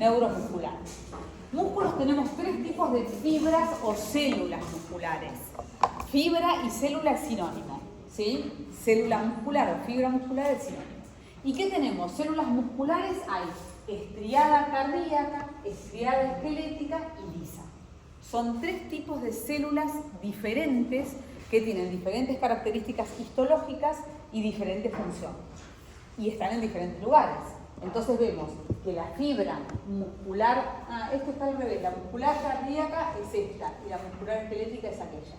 neuromusculares. Músculos tenemos tres tipos de fibras o células musculares. Fibra y célula es sinónimo, ¿sí? Célula muscular o fibra muscular es sinónimo. ¿Y qué tenemos? Células musculares hay estriada cardíaca, estriada esquelética y lisa. Son tres tipos de células diferentes que tienen diferentes características histológicas y diferentes funciones. Y están en diferentes lugares. Entonces vemos que la fibra muscular, esto está al revés, la muscular cardíaca es esta y la muscular esquelética es aquella.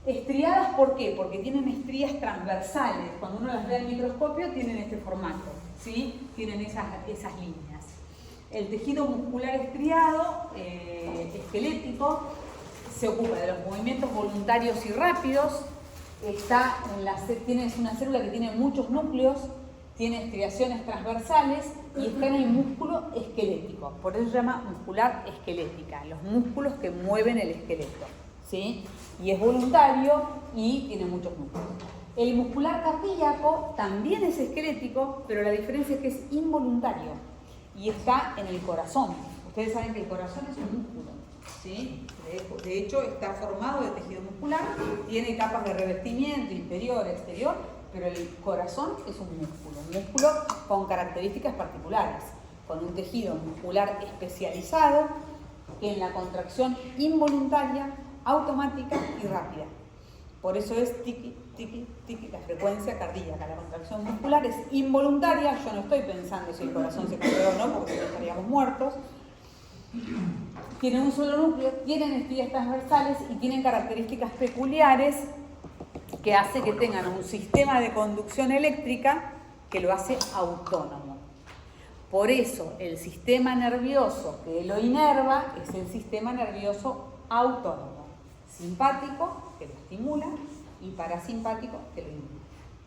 Estriadas, ¿por qué? Porque tienen estrías transversales. Cuando uno las ve al microscopio tienen este formato, ¿sí? Tienen esas líneas. El tejido muscular estriado, esquelético, se ocupa de los movimientos voluntarios y rápidos. Es una célula que tiene muchos núcleos, tiene estriaciones transversales y está en el músculo esquelético. Por eso se llama muscular esquelética, los músculos que mueven el esqueleto, ¿sí? Y es voluntario y tiene muchos núcleos. El muscular cardíaco también es esquelético, pero la diferencia es que es involuntario y está en el corazón. Ustedes saben que el corazón es un músculo, ¿sí? De hecho, está formado de tejido muscular, tiene capas de revestimiento interior, exterior, pero el corazón es un músculo con características particulares, con un tejido muscular especializado en la contracción involuntaria, automática y rápida. Por eso es tiqui, tiqui, tiqui, la frecuencia cardíaca. La contracción muscular es involuntaria. Yo no estoy pensando si el corazón se contrae o no, porque si no estaríamos muertos. Tienen un solo núcleo, tienen estrías transversales y tienen características peculiares que hace que tengan un sistema de conducción eléctrica que lo hace autónomo. Por eso el sistema nervioso que lo inerva es el sistema nervioso autónomo. Simpático, que lo estimula, y parasimpático, que lo inhibe,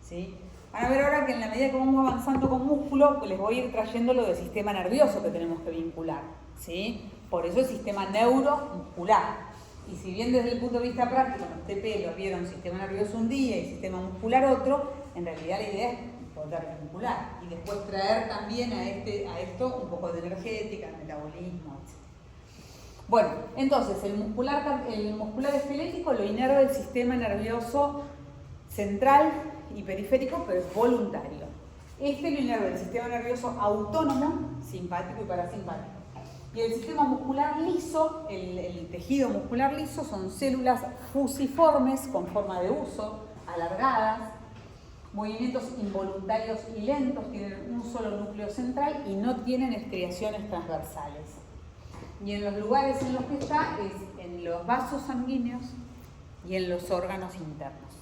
¿sí? Van a ver ahora que en la medida que vamos avanzando con músculo, les voy a ir trayendo lo del sistema nervioso que tenemos que vincular, ¿sí? Por eso el sistema neuromuscular. Y si bien desde el punto de vista práctico en los TP lo vieron sistema nervioso un día y sistema muscular otro, en realidad la idea es poder vincular y después traer también a esto un poco de energética, metabolismo, etc. Bueno, entonces el muscular esquelético lo inerva el sistema nervioso central y periférico, pero es voluntario. Este lo inerva el sistema nervioso autónomo, simpático y parasimpático. Y el sistema muscular liso, el tejido muscular liso, son células fusiformes con forma de huso, alargadas, movimientos involuntarios y lentos, tienen un solo núcleo central y no tienen estriaciones transversales. Y en los lugares en los que está es en los vasos sanguíneos y en los órganos internos.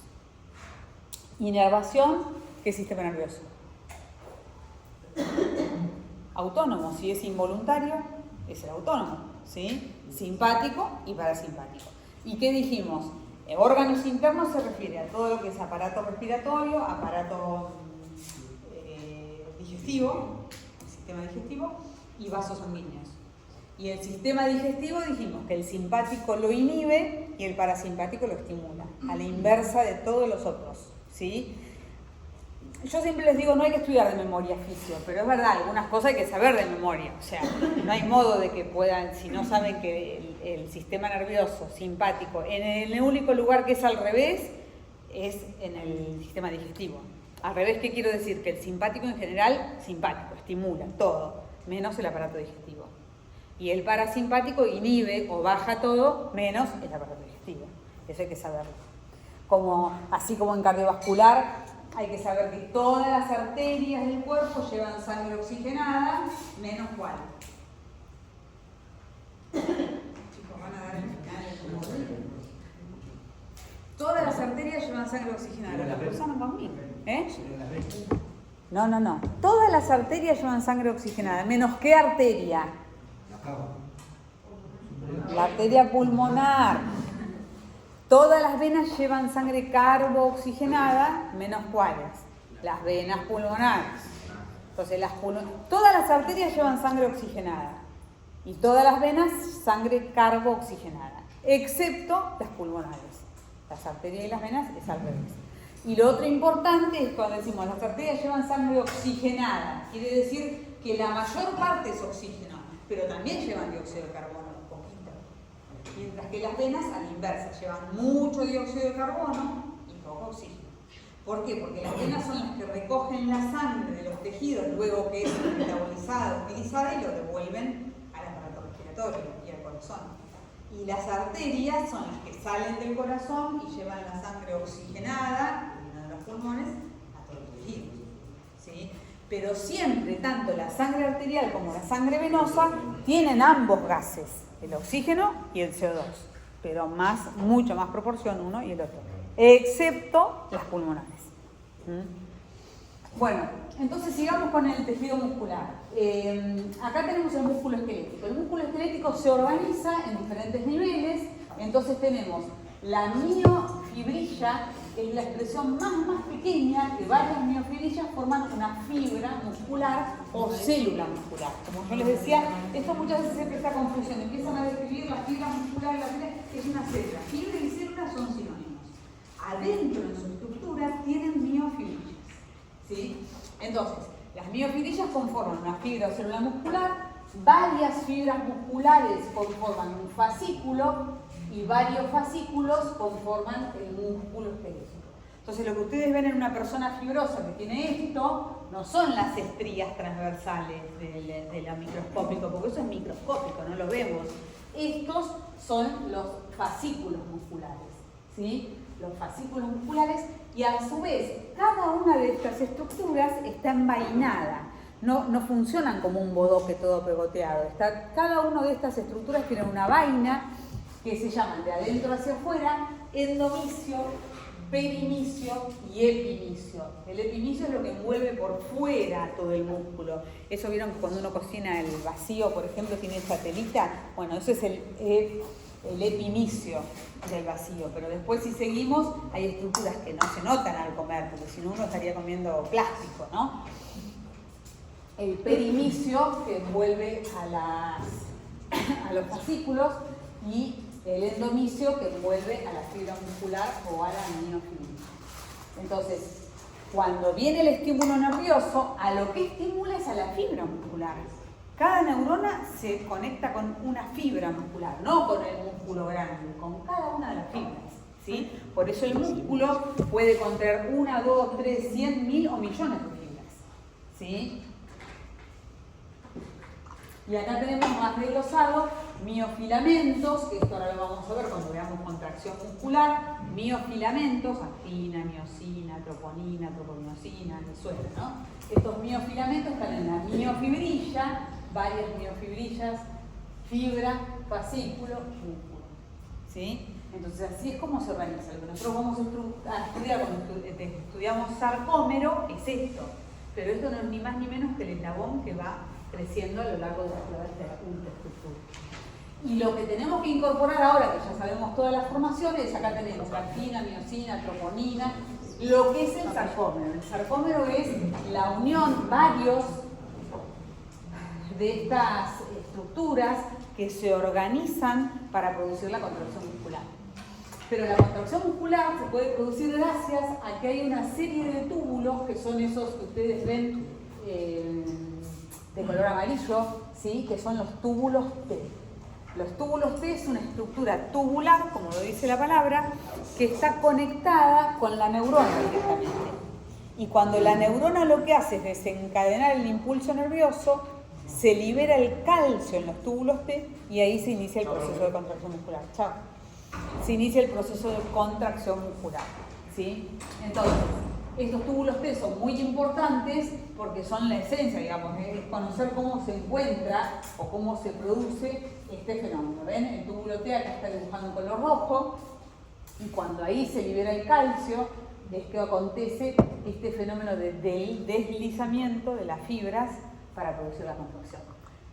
Inervación, ¿qué sistema nervioso? Autónomo, si es involuntario, es el autónomo, ¿sí? Simpático y parasimpático. ¿Y qué dijimos? Órganos internos se refiere a todo lo que es aparato respiratorio, aparato digestivo, el sistema digestivo, y vasos sanguíneos. Y el sistema digestivo dijimos que el simpático lo inhibe y el parasimpático lo estimula, a la inversa de todos los otros, ¿sí? Yo siempre les digo, no hay que estudiar de memoria fisio, pero es verdad, algunas cosas hay que saber de memoria. O sea, no hay modo de que puedan, si no saben que el sistema nervioso simpático, en el único lugar que es al revés, es en el sistema digestivo. Al revés, ¿qué quiero decir? Que el simpático en general, simpático, estimula todo, menos el aparato digestivo. Y el parasimpático inhibe o baja todo, menos el aparato digestivo. Eso hay que saberlo. Así como en cardiovascular, hay que saber que todas las arterias del cuerpo llevan sangre oxigenada, menos cuál. Chicos, van a dar el final. Todas las arterias llevan sangre oxigenada. ¿Las personas conmigo? No. Todas las arterias llevan sangre oxigenada, menos ¿qué arteria? La arteria pulmonar. Todas las venas llevan sangre carbooxigenada, menos cuáles, las venas pulmonares. Entonces, todas las arterias llevan sangre oxigenada y todas las venas sangre carbooxigenada, excepto las pulmonares. Las arterias y las venas es al revés. Y lo otro importante es cuando decimos las arterias llevan sangre oxigenada, quiere decir que que la mayor parte es oxígeno, pero también llevan dióxido de carbono, un poquito. Mientras que las venas, a la inversa, llevan mucho dióxido de carbono y poco oxígeno. ¿Por qué? Porque las venas son las que recogen la sangre de los tejidos luego que es metabolizada, utilizada y lo devuelven al aparato respiratorio y al corazón. Y las arterias son las que salen del corazón y llevan la sangre oxigenada, de los pulmones, a todos los tejidos. ¿Sí? Pero siempre, tanto la sangre arterial como la sangre venosa, tienen ambos gases, el oxígeno y el CO2, pero mucho más proporción uno y el otro, excepto las pulmonares. Bueno, entonces sigamos con el tejido muscular. Acá tenemos el músculo esquelético. El músculo esquelético se organiza en diferentes niveles. Entonces tenemos la miofibrilla, que es la expresión más pequeña, que varias miofibrillas forman una fibra muscular o célula muscular. Como yo les decía, esto muchas veces se presta confusión. Empiezan a describir la fibra muscular y la fibra que es una célula. Fibra y célula son sinónimos. Adentro en su estructura tienen miofibrillas. ¿Sí? Entonces, las miofibrillas conforman una fibra o célula muscular, varias fibras musculares conforman un fascículo y varios fascículos conforman el músculo esquelético. Entonces, lo que ustedes ven en una persona fibrosa que tiene esto, no son las estrías transversales de la microscópico, porque eso es microscópico, no lo vemos. Estos son los fascículos musculares, ¿sí? Los fascículos musculares, y a su vez cada una de estas estructuras está envainada, no funcionan como un bodoque todo pegoteado. Cada una de estas estructuras tiene una vaina que se llaman de adentro hacia afuera endomicio, perimicio y epimicio. El epimicio es lo que envuelve por fuera todo el músculo. Eso vieron que cuando uno cocina el vacío, por ejemplo, tiene esa telita. Bueno, eso es el epimicio del vacío, pero después si seguimos hay estructuras que no se notan al comer, porque si no uno estaría comiendo plástico, ¿no? El perimicio que envuelve a los fascículos y el endomicio que envuelve a la fibra muscular o a la miofibrilla. Entonces, cuando viene el estímulo nervioso, a lo que estimula es a la fibra muscular. Cada neurona se conecta con una fibra muscular, no con el músculo grande, con cada una de las fibras, ¿sí? Por eso el músculo puede contener 1, 2, 3, 100, 1000 o millones de fibras, ¿sí? Y acá tenemos más desglosado miofilamentos, que esto ahora lo vamos a ver cuando veamos contracción muscular. Miofilamentos, actina, miosina, troponina, tropomioxina, que suena, ¿no? Estos miofilamentos están en la miofibrilla, varias miofibrillas, fibra, fascículo, músculo. ¿Sí? Entonces así es como se organiza. Lo que nosotros vamos a estudiar cuando estudiamos sarcómero es esto. Pero esto no es ni más ni menos que el eslabón que va creciendo a lo largo de la ultraestructura. Y lo que tenemos que incorporar ahora, que ya sabemos todas las formaciones, acá tenemos actina, miosina, troponina, lo que es el sarcómero. El sarcómero es la unión varios de estas estructuras que se organizan para producir la contracción muscular. Pero la contracción muscular se puede producir gracias a que hay una serie de túbulos, que son esos que ustedes ven de color amarillo, ¿sí? Que son los túbulos T. Los túbulos T es una estructura tubular, como lo dice la palabra, que está conectada con la neurona directamente. Y cuando la neurona lo que hace es desencadenar el impulso nervioso, se libera el calcio en los túbulos T y ahí se inicia el proceso de contracción muscular. Chao. Se inicia el proceso de contracción muscular, ¿sí? Entonces, estos túbulos T son muy importantes porque son la esencia, digamos, es conocer cómo se encuentra o cómo se produce este fenómeno. ¿Ven? El túbulo T acá está dibujado en color rojo y cuando ahí se libera el calcio es que acontece este fenómeno del deslizamiento de las fibras para producir la contracción.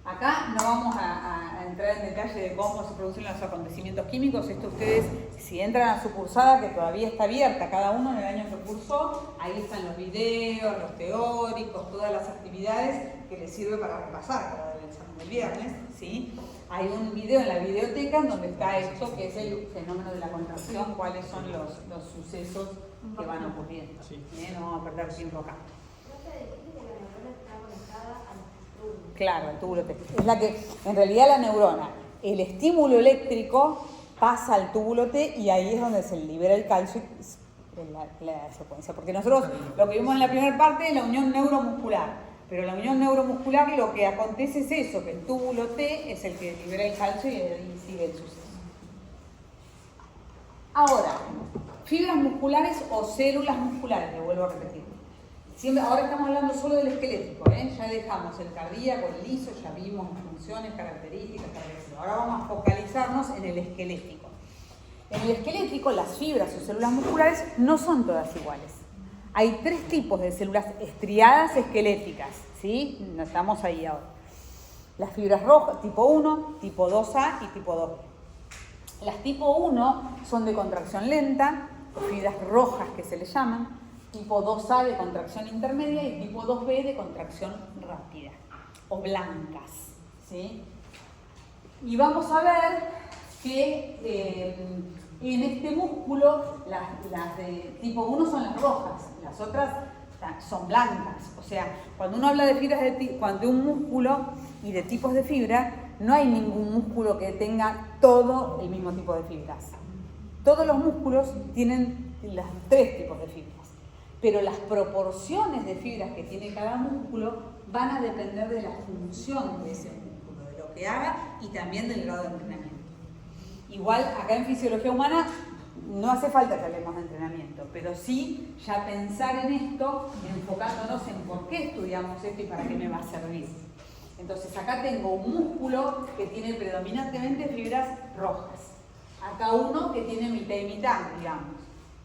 Acá no vamos a entrar en detalle de cómo se producen los acontecimientos químicos. Esto ustedes, si entran a su cursada, que todavía está abierta, cada uno en el año que cursó, ahí están los videos, los teóricos, todas las actividades que les sirve para repasar para el examen del viernes, ¿sí? Hay un video en la videoteca en donde está esto, que es el fenómeno de la contracción, cuáles son los sucesos que van ocurriendo. Sí. No vamos a perder tiempo acá. Claro, el túbulo T. Es la que, en realidad la neurona, el estímulo eléctrico pasa al túbulo T y ahí es donde se libera el calcio en la secuencia. Porque nosotros lo que vimos en la primera parte es la unión neuromuscular. Pero la unión neuromuscular lo que acontece es eso, que el túbulo T es el que libera el calcio y ahí sigue el suceso. Ahora, fibras musculares o células musculares, le vuelvo a repetir. Ahora estamos hablando solo del esquelético, ya dejamos el cardíaco, el liso, ya vimos funciones, características, ahora vamos a focalizarnos en el esquelético. En el esquelético, las fibras o células musculares no son todas iguales. Hay 3 tipos de células estriadas esqueléticas, ¿sí? No estamos ahí ahora. Las fibras rojas, tipo 1, tipo 2A y tipo 2B. Las tipo 1 son de contracción lenta, fibras rojas que se le llaman, tipo 2A de contracción intermedia y tipo 2B de contracción rápida, o blancas, ¿sí? Y vamos a ver que en este músculo las de tipo 1 son las rojas, las otras son blancas. O sea, cuando uno habla de fibras de un músculo y de tipos de fibra, no hay ningún músculo que tenga todo el mismo tipo de fibras. Todos los músculos tienen los 3 tipos de fibras, pero las proporciones de fibras que tiene cada músculo van a depender de la función de ese músculo, de lo que haga y también del grado de entrenamiento. Igual, acá en fisiología humana no hace falta que hablemos de entrenamiento, pero sí ya pensar en esto, enfocándonos en por qué estudiamos esto y para qué me va a servir. Entonces, acá tengo un músculo que tiene predominantemente fibras rojas. Acá uno que tiene mitad y mitad, digamos.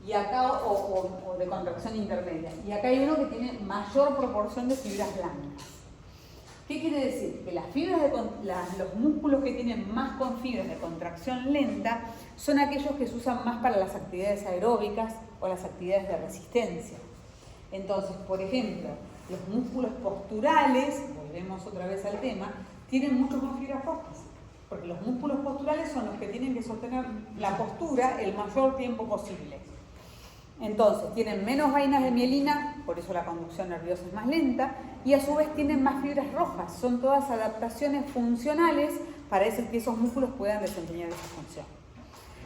Y acá, o de contracción intermedia. Y acá hay uno que tiene mayor proporción de fibras blancas. ¿Qué quiere decir? Que las fibras los músculos que tienen más con fibras de contracción lenta son aquellos que se usan más para las actividades aeróbicas o las actividades de resistencia. Entonces, por ejemplo, los músculos posturales, volvemos otra vez al tema, tienen mucho más fibras rojas. Porque los músculos posturales son los que tienen que sostener la postura el mayor tiempo posible. Entonces, tienen menos vainas de mielina, por eso la conducción nerviosa es más lenta, y a su vez tienen más fibras rojas. Son todas adaptaciones funcionales para que esos músculos puedan desempeñar esa función.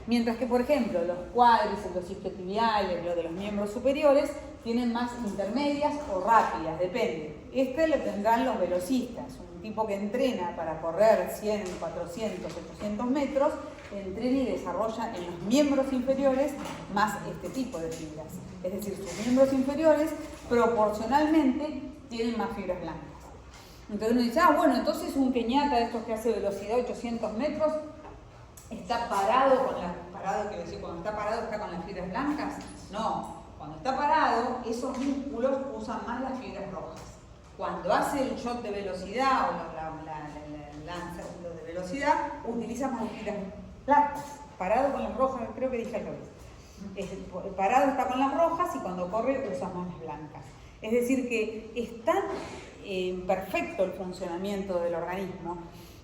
Mientras que, por ejemplo, los cuádriceps, los isquiotibiales, los de los miembros superiores, tienen más intermedias o rápidas, depende. Lo tendrán los velocistas, un tipo que entrena para correr 100, 400, 800 metros, entrena y desarrolla en los miembros inferiores más este tipo de fibras. Es decir, sus miembros inferiores proporcionalmente tienen más fibras blancas. Entonces uno dice, bueno, entonces un keñata de estos que hace velocidad 800 metros está parado quiero decir, cuando está parado está con las fibras blancas. No, cuando está parado, esos músculos usan más las fibras rojas. Cuando hace el shot de velocidad o lo de velocidad, utiliza más las fibras blancas. Parado con las rojas, creo que dije al revés. Parado está con las rojas y cuando corre usa más las blancas. Es decir, que es tan perfecto el funcionamiento del organismo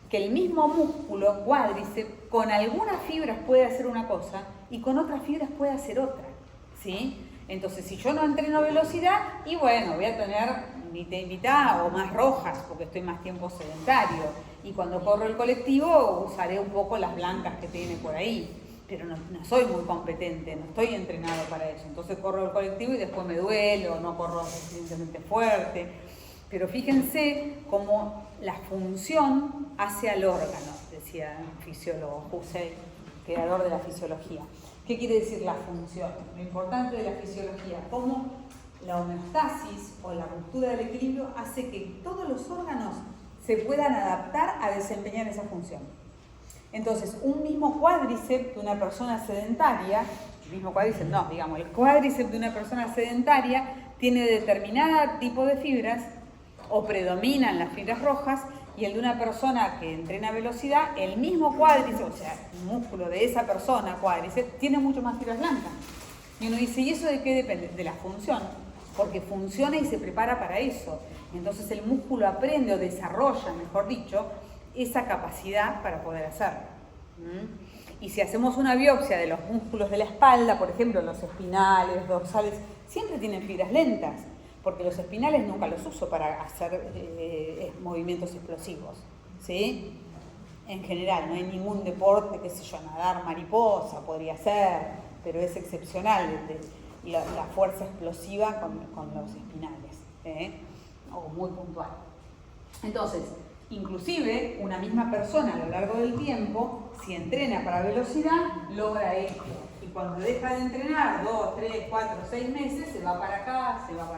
que el mismo músculo cuádriceps con algunas fibras puede hacer una cosa y con otras fibras puede hacer otra, ¿sí? Entonces, si yo no entreno velocidad, y bueno, voy a tener mitad y mitad o más rojas porque estoy más tiempo sedentario. Y cuando corro el colectivo usaré un poco las blancas que tiene por ahí. Pero no soy muy competente, no estoy entrenado para eso. Entonces corro el colectivo y después me duelo, no corro suficientemente fuerte. Pero fíjense cómo la función hace al órgano, decía el fisiólogo Husserl, creador de la fisiología. ¿Qué quiere decir la función? Lo importante de la fisiología, cómo la homeostasis o la ruptura del equilibrio hace que todos los órganos se puedan adaptar a desempeñar esa función. Entonces, un mismo cuádriceps de una persona sedentaria, el cuádriceps de una persona sedentaria tiene determinado tipo de fibras o predominan las fibras rojas, y el de una persona que entrena velocidad, el mismo cuádriceps, o sea, el músculo de esa persona, cuádriceps, tiene mucho más fibras blancas. Y uno dice, ¿y eso de qué depende? De la función, porque funciona y se prepara para eso. Entonces el músculo aprende o desarrolla, mejor dicho, esa capacidad para poder hacerlo. Y si hacemos una biopsia de los músculos de la espalda, por ejemplo, los espinales, dorsales, siempre tienen fibras lentas. porque los espinales nunca los uso para hacer movimientos explosivos, ¿sí? En general, no hay ningún deporte, qué sé yo, nadar mariposa podría ser, pero es excepcional la fuerza explosiva con los espinales, o muy puntual. Entonces, inclusive una misma persona a lo largo del tiempo, si entrena para velocidad, logra esto. Y cuando deja de entrenar 2, 3, 4, 6 meses, se va para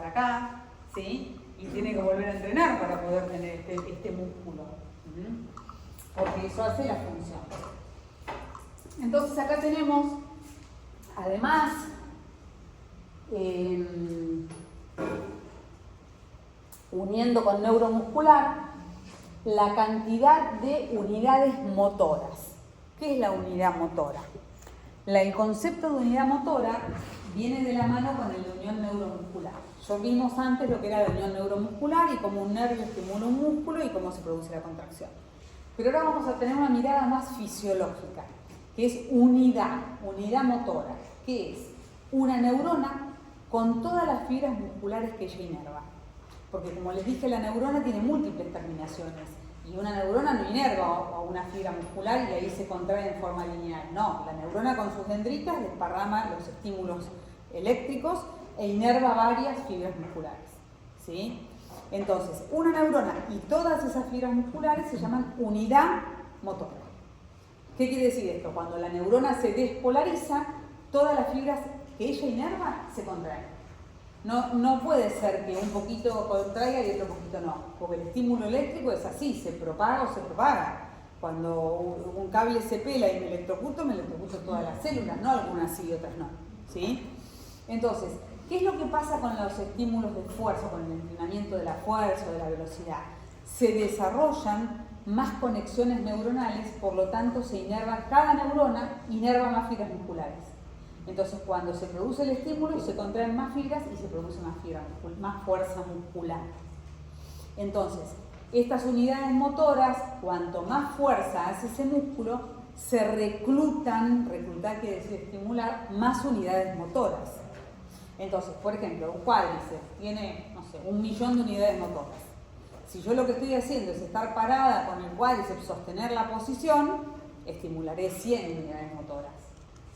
acá, ¿sí? Y tiene que volver a entrenar para poder tener este músculo. Porque eso hace la función. Entonces acá tenemos, además, uniendo con neuromuscular, la cantidad de unidades motoras. ¿Qué es la unidad motora? El concepto de unidad motora viene de la mano con el de unión neuromuscular. Ya vimos antes lo que era la unión neuromuscular y cómo un nervio estimula un músculo y cómo se produce la contracción. Pero ahora vamos a tener una mirada más fisiológica, que es unidad motora, que es una neurona con todas las fibras musculares que ella inerva. Porque como les dije, la neurona tiene múltiples terminaciones y una neurona no inerva a una fibra muscular y ahí se contrae en forma lineal. No, la neurona con sus dendritas desparrama los estímulos eléctricos e inerva varias fibras musculares, ¿sí? Entonces, una neurona y todas esas fibras musculares se llaman unidad motora. ¿Qué quiere decir esto? Cuando la neurona se despolariza, todas las fibras que ella inerva se contraen. No puede ser que un poquito contraiga y otro poquito no, porque el estímulo eléctrico es así, se propaga o se propaga. Cuando un cable se pela y me electrocuto todas las células, no algunas sí y otras no, ¿sí? Entonces, ¿qué es lo que pasa con los estímulos de fuerza, con el entrenamiento de la fuerza o de la velocidad? Se desarrollan más conexiones neuronales, por lo tanto cada neurona inerva más fibras musculares. Entonces, cuando se produce el estímulo, se contraen más fibras y se produce más fuerza muscular. Entonces, estas unidades motoras, cuanto más fuerza hace ese músculo, se reclutar quiere decir estimular, más unidades motoras. Entonces, por ejemplo, un cuádriceps tiene, no sé, 1.000.000 de unidades motoras. Si yo lo que estoy haciendo es estar parada con el cuádriceps, sostener la posición, estimularé 100 unidades motoras.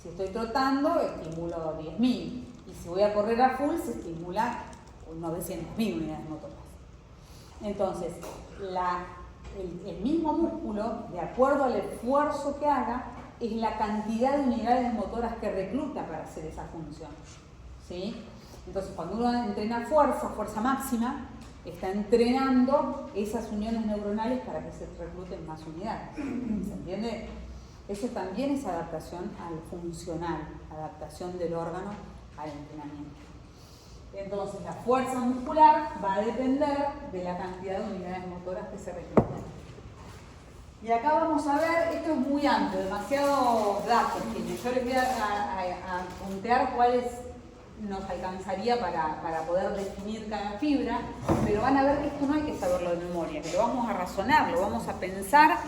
Si estoy trotando, estimulo 10.000. Y si voy a correr a full, se estimula 900.000 unidades motoras. Entonces, el mismo músculo, de acuerdo al esfuerzo que haga, es la cantidad de unidades motoras que recluta para hacer esa función, ¿sí? Entonces, cuando uno entrena fuerza máxima, está entrenando esas uniones neuronales para que se recluten más unidades. ¿Se entiende? Eso también es adaptación al funcional, adaptación del órgano al entrenamiento. Entonces, la fuerza muscular va a depender de la cantidad de unidades motoras que se reclutan. Y acá vamos a ver, esto es muy amplio, demasiados datos. Yo les voy a puntear cuáles nos alcanzaría para poder definir cada fibra, pero van a ver que esto no hay que saberlo de memoria, que lo vamos a razonar, lo vamos a pensar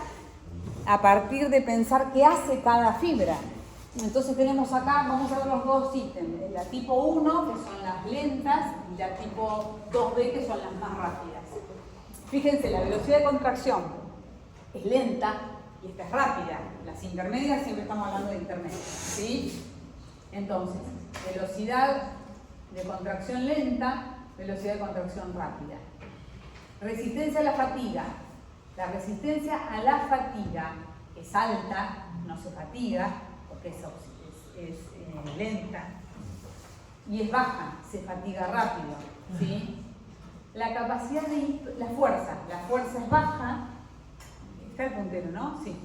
a partir de pensar qué hace cada fibra. Entonces tenemos acá, vamos a ver los dos ítems, la tipo 1, que son las lentas, y la tipo 2B, que son las más rápidas. Fíjense, la velocidad de contracción es lenta y esta es rápida. Las intermedias siempre estamos hablando de intermedias, ¿sí? Entonces, velocidad de contracción lenta, velocidad de contracción rápida. Resistencia a la fatiga. La resistencia a la fatiga es alta, no se fatiga, porque es lenta, y es baja, se fatiga rápido, ¿sí? La capacidad de la fuerza es baja, está el puntero, ¿no? Sí.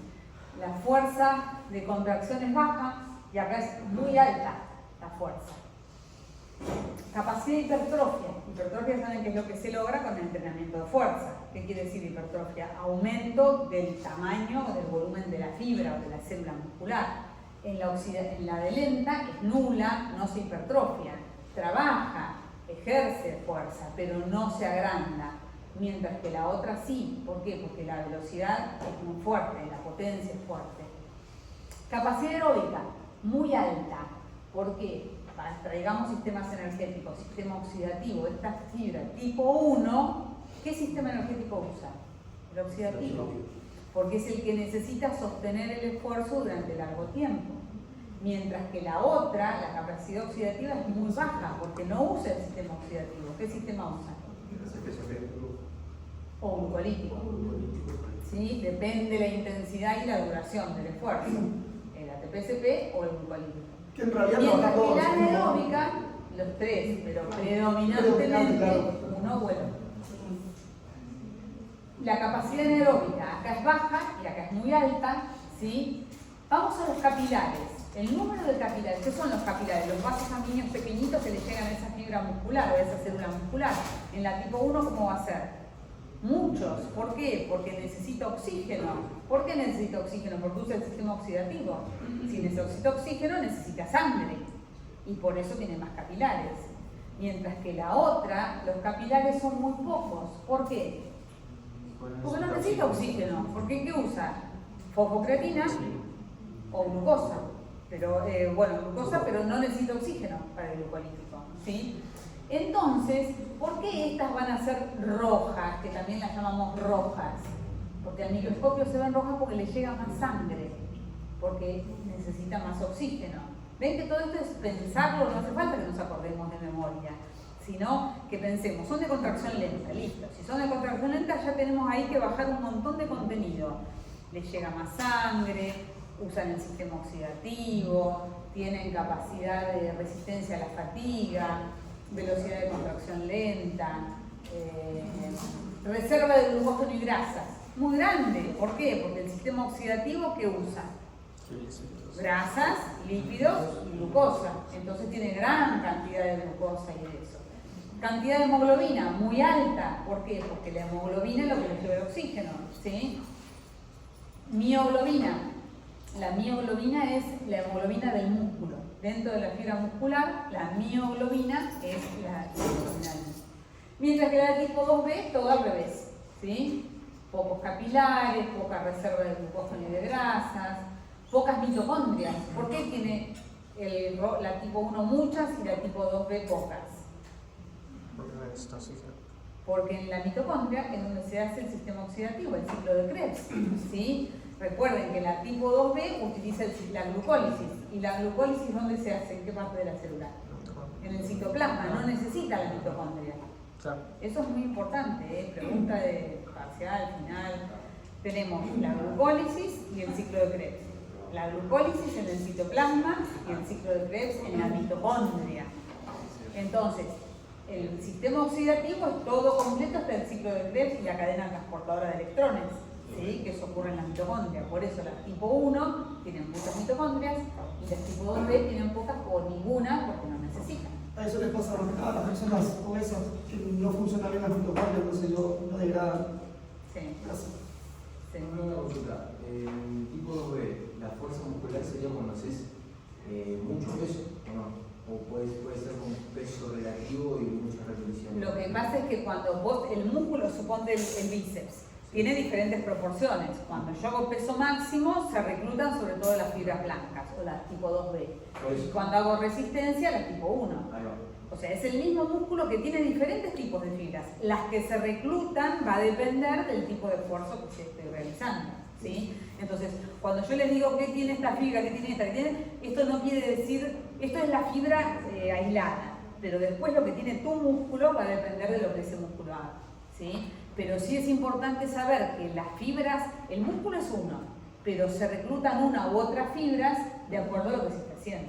La fuerza de contracción es baja y acá es muy alta la fuerza. Capacidad de hipertrofia. Hipertrofia, saben qué es lo que se logra con el entrenamiento de fuerza. ¿Qué quiere decir hipertrofia? Aumento del tamaño o del volumen de la fibra o de la célula muscular. En la de lenta es nula, no se hipertrofia. Trabaja, ejerce fuerza, pero no se agranda. Mientras que la otra sí. ¿Por qué? Porque la velocidad es muy fuerte, la potencia es fuerte. Capacidad aeróbica, muy alta. ¿Por qué? traigamos sistemas energéticos, sistema oxidativo, esta fibra tipo 1, ¿qué sistema energético usa? El oxidativo, porque es el que necesita sostener el esfuerzo durante largo tiempo. Mientras que la otra, la capacidad oxidativa es muy baja, porque no usa el sistema oxidativo. ¿Qué sistema usa? O glucolítico. ¿Sí? Depende de la intensidad y la duración del esfuerzo. El ATP-CP o el glucolítico. Que en realidad mientras que la anaeróbica, los tres, pero predominantemente uno vuelo. La capacidad anaeróbica acá es baja y acá es muy alta, ¿sí? Vamos a los capilares. El número de capilares, ¿qué son los capilares? Los vasos sanguíneos pequeñitos que le llegan a esa fibra muscular o a esa célula muscular. En la tipo 1, ¿cómo va a ser? Muchos. ¿Por qué? Porque necesita oxígeno. ¿Por qué necesita oxígeno? Porque usa el sistema oxidativo. Si necesita oxígeno, necesita sangre. Y por eso tiene más capilares. Mientras que la otra, los capilares son muy pocos. ¿Por qué? Porque no necesita oxígeno. ¿Por qué? ¿Qué usa? Fosfocreatina o glucosa. Pero, glucosa, pero no necesita oxígeno para el glucolítico, ¿sí? Entonces, ¿por qué estas van a ser rojas, que también las llamamos rojas? Porque al microscopio se ven rojas porque le llega más sangre, porque necesita más oxígeno. ¿Ven que todo esto es pensarlo? No hace falta que nos acordemos de memoria, sino que pensemos, son de contracción lenta, listo. Si son de contracción lenta ya tenemos ahí que bajar un montón de contenido. Les llega más sangre, usan el sistema oxidativo, tienen capacidad de resistencia a la fatiga, velocidad de contracción lenta, reserva de glucógeno y grasas, muy grande. ¿Por qué? Porque el sistema oxidativo, ¿qué usa? Grasas, lípidos y glucosa. Entonces tiene gran cantidad de glucosa y de eso. Cantidad de hemoglobina, muy alta. ¿Por qué? Porque la hemoglobina es lo que le lleva el oxígeno, ¿sí? Mioglobina. La mioglobina es la hemoglobina del músculo. Dentro de la fibra muscular, la mioglobina es la hemoglobina del músculo. Mientras que la tipo 2B, todo al revés, ¿sí? Pocos capilares, poca reserva de glucógeno y de grasas, pocas mitocondrias. ¿Por qué tiene la tipo 1 muchas y la tipo 2B pocas? Porque en la mitocondria es donde se hace el sistema oxidativo, el ciclo de Krebs, ¿sí? Recuerden que la tipo 2B utiliza la glucólisis. ¿Y la glucólisis dónde se hace? ¿En qué parte de la célula? En el citoplasma, no necesita la mitocondria. Eso es muy importante, pregunta de parcial, final. Tenemos la glucólisis y el ciclo de Krebs. La glucólisis en el citoplasma y el ciclo de Krebs en la mitocondria. Entonces, el sistema oxidativo es todo completo hasta el ciclo de Krebs y la cadena transportadora de electrones, ¿sí? Que eso ocurre en la mitocondria. Por eso las tipo 1 tienen muchas mitocondrias y las tipo 2B tienen pocas o ninguna porque no necesitan. A eso les pasa a las personas obesas que no funcionan bien las mitocondrias, entonces no degradan. Sí. Gracias. Sí. Una consulta. Tipo 2B, la fuerza muscular sería cuando haces mucho peso, ¿o no? ¿O puede ser con peso relativo y muchas repeticiones? Lo que pasa es que cuando vos, el músculo, suponte el bíceps, tiene diferentes proporciones. Cuando yo hago peso máximo, se reclutan sobre todo las fibras blancas, o las tipo 2B. Y cuando hago resistencia, las tipo 1. O sea, es el mismo músculo que tiene diferentes tipos de fibras. Las que se reclutan va a depender del tipo de esfuerzo que yo esté realizando, ¿sí? Entonces, cuando yo les digo que tiene esta fibra, que tiene esta, que tiene, esto no quiere decir, esto es la fibra aislada, pero después lo que tiene tu músculo va a depender de lo que ese músculo haga, ¿sí? Pero sí es importante saber que las fibras, el músculo es uno, pero se reclutan una u otras fibras de acuerdo a lo que se está haciendo.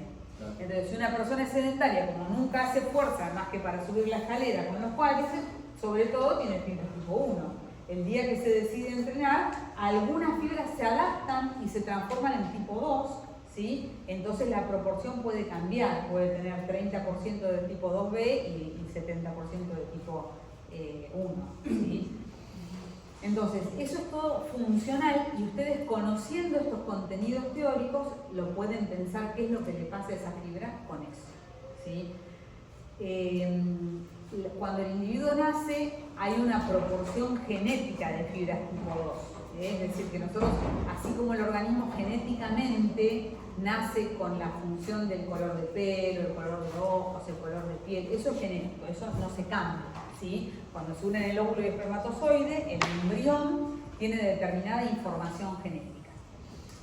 Entonces, si una persona es sedentaria, como nunca hace fuerza más que para subir la escalera con los cuádriceps, sobre todo tiene fibras tipo 1. El día que se decide entrenar, algunas fibras se adaptan y se transforman en tipo 2, ¿sí? Entonces la proporción puede cambiar, puede tener 30% de tipo 2B y 70% de tipo 1, ¿sí? Entonces, eso es todo funcional y ustedes conociendo estos contenidos teóricos lo pueden pensar qué es lo que le pasa a esa fibra con eso, ¿sí? Cuando el individuo nace hay una proporción genética de fibras tipo 2 Es decir, que nosotros, así como el organismo genéticamente nace con la función del color de pelo, el color de ojos, el color de piel, eso es genético, eso no se cambia, ¿sí? Cuando se unen el óvulo y el espermatozoide, el embrión tiene determinada información genética.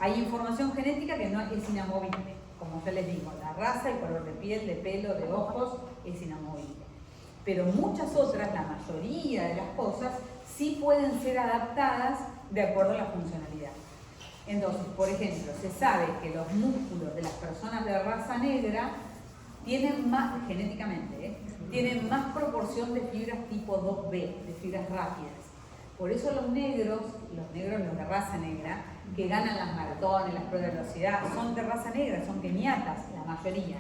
Hay información genética que no es inamovible, como ya les digo, la raza, el color de piel, de pelo, de ojos, es inamovible. Pero muchas otras, la mayoría de las cosas, sí pueden ser adaptadas de acuerdo a la funcionalidad. Entonces, por ejemplo, se sabe que los músculos de las personas de raza negra tienen más, genéticamente, tienen más proporción de fibras tipo 2B, de fibras rápidas. Por eso los negros de raza negra, que ganan las maratones, las pruebas de velocidad, son de raza negra, son keniatas, la mayoría,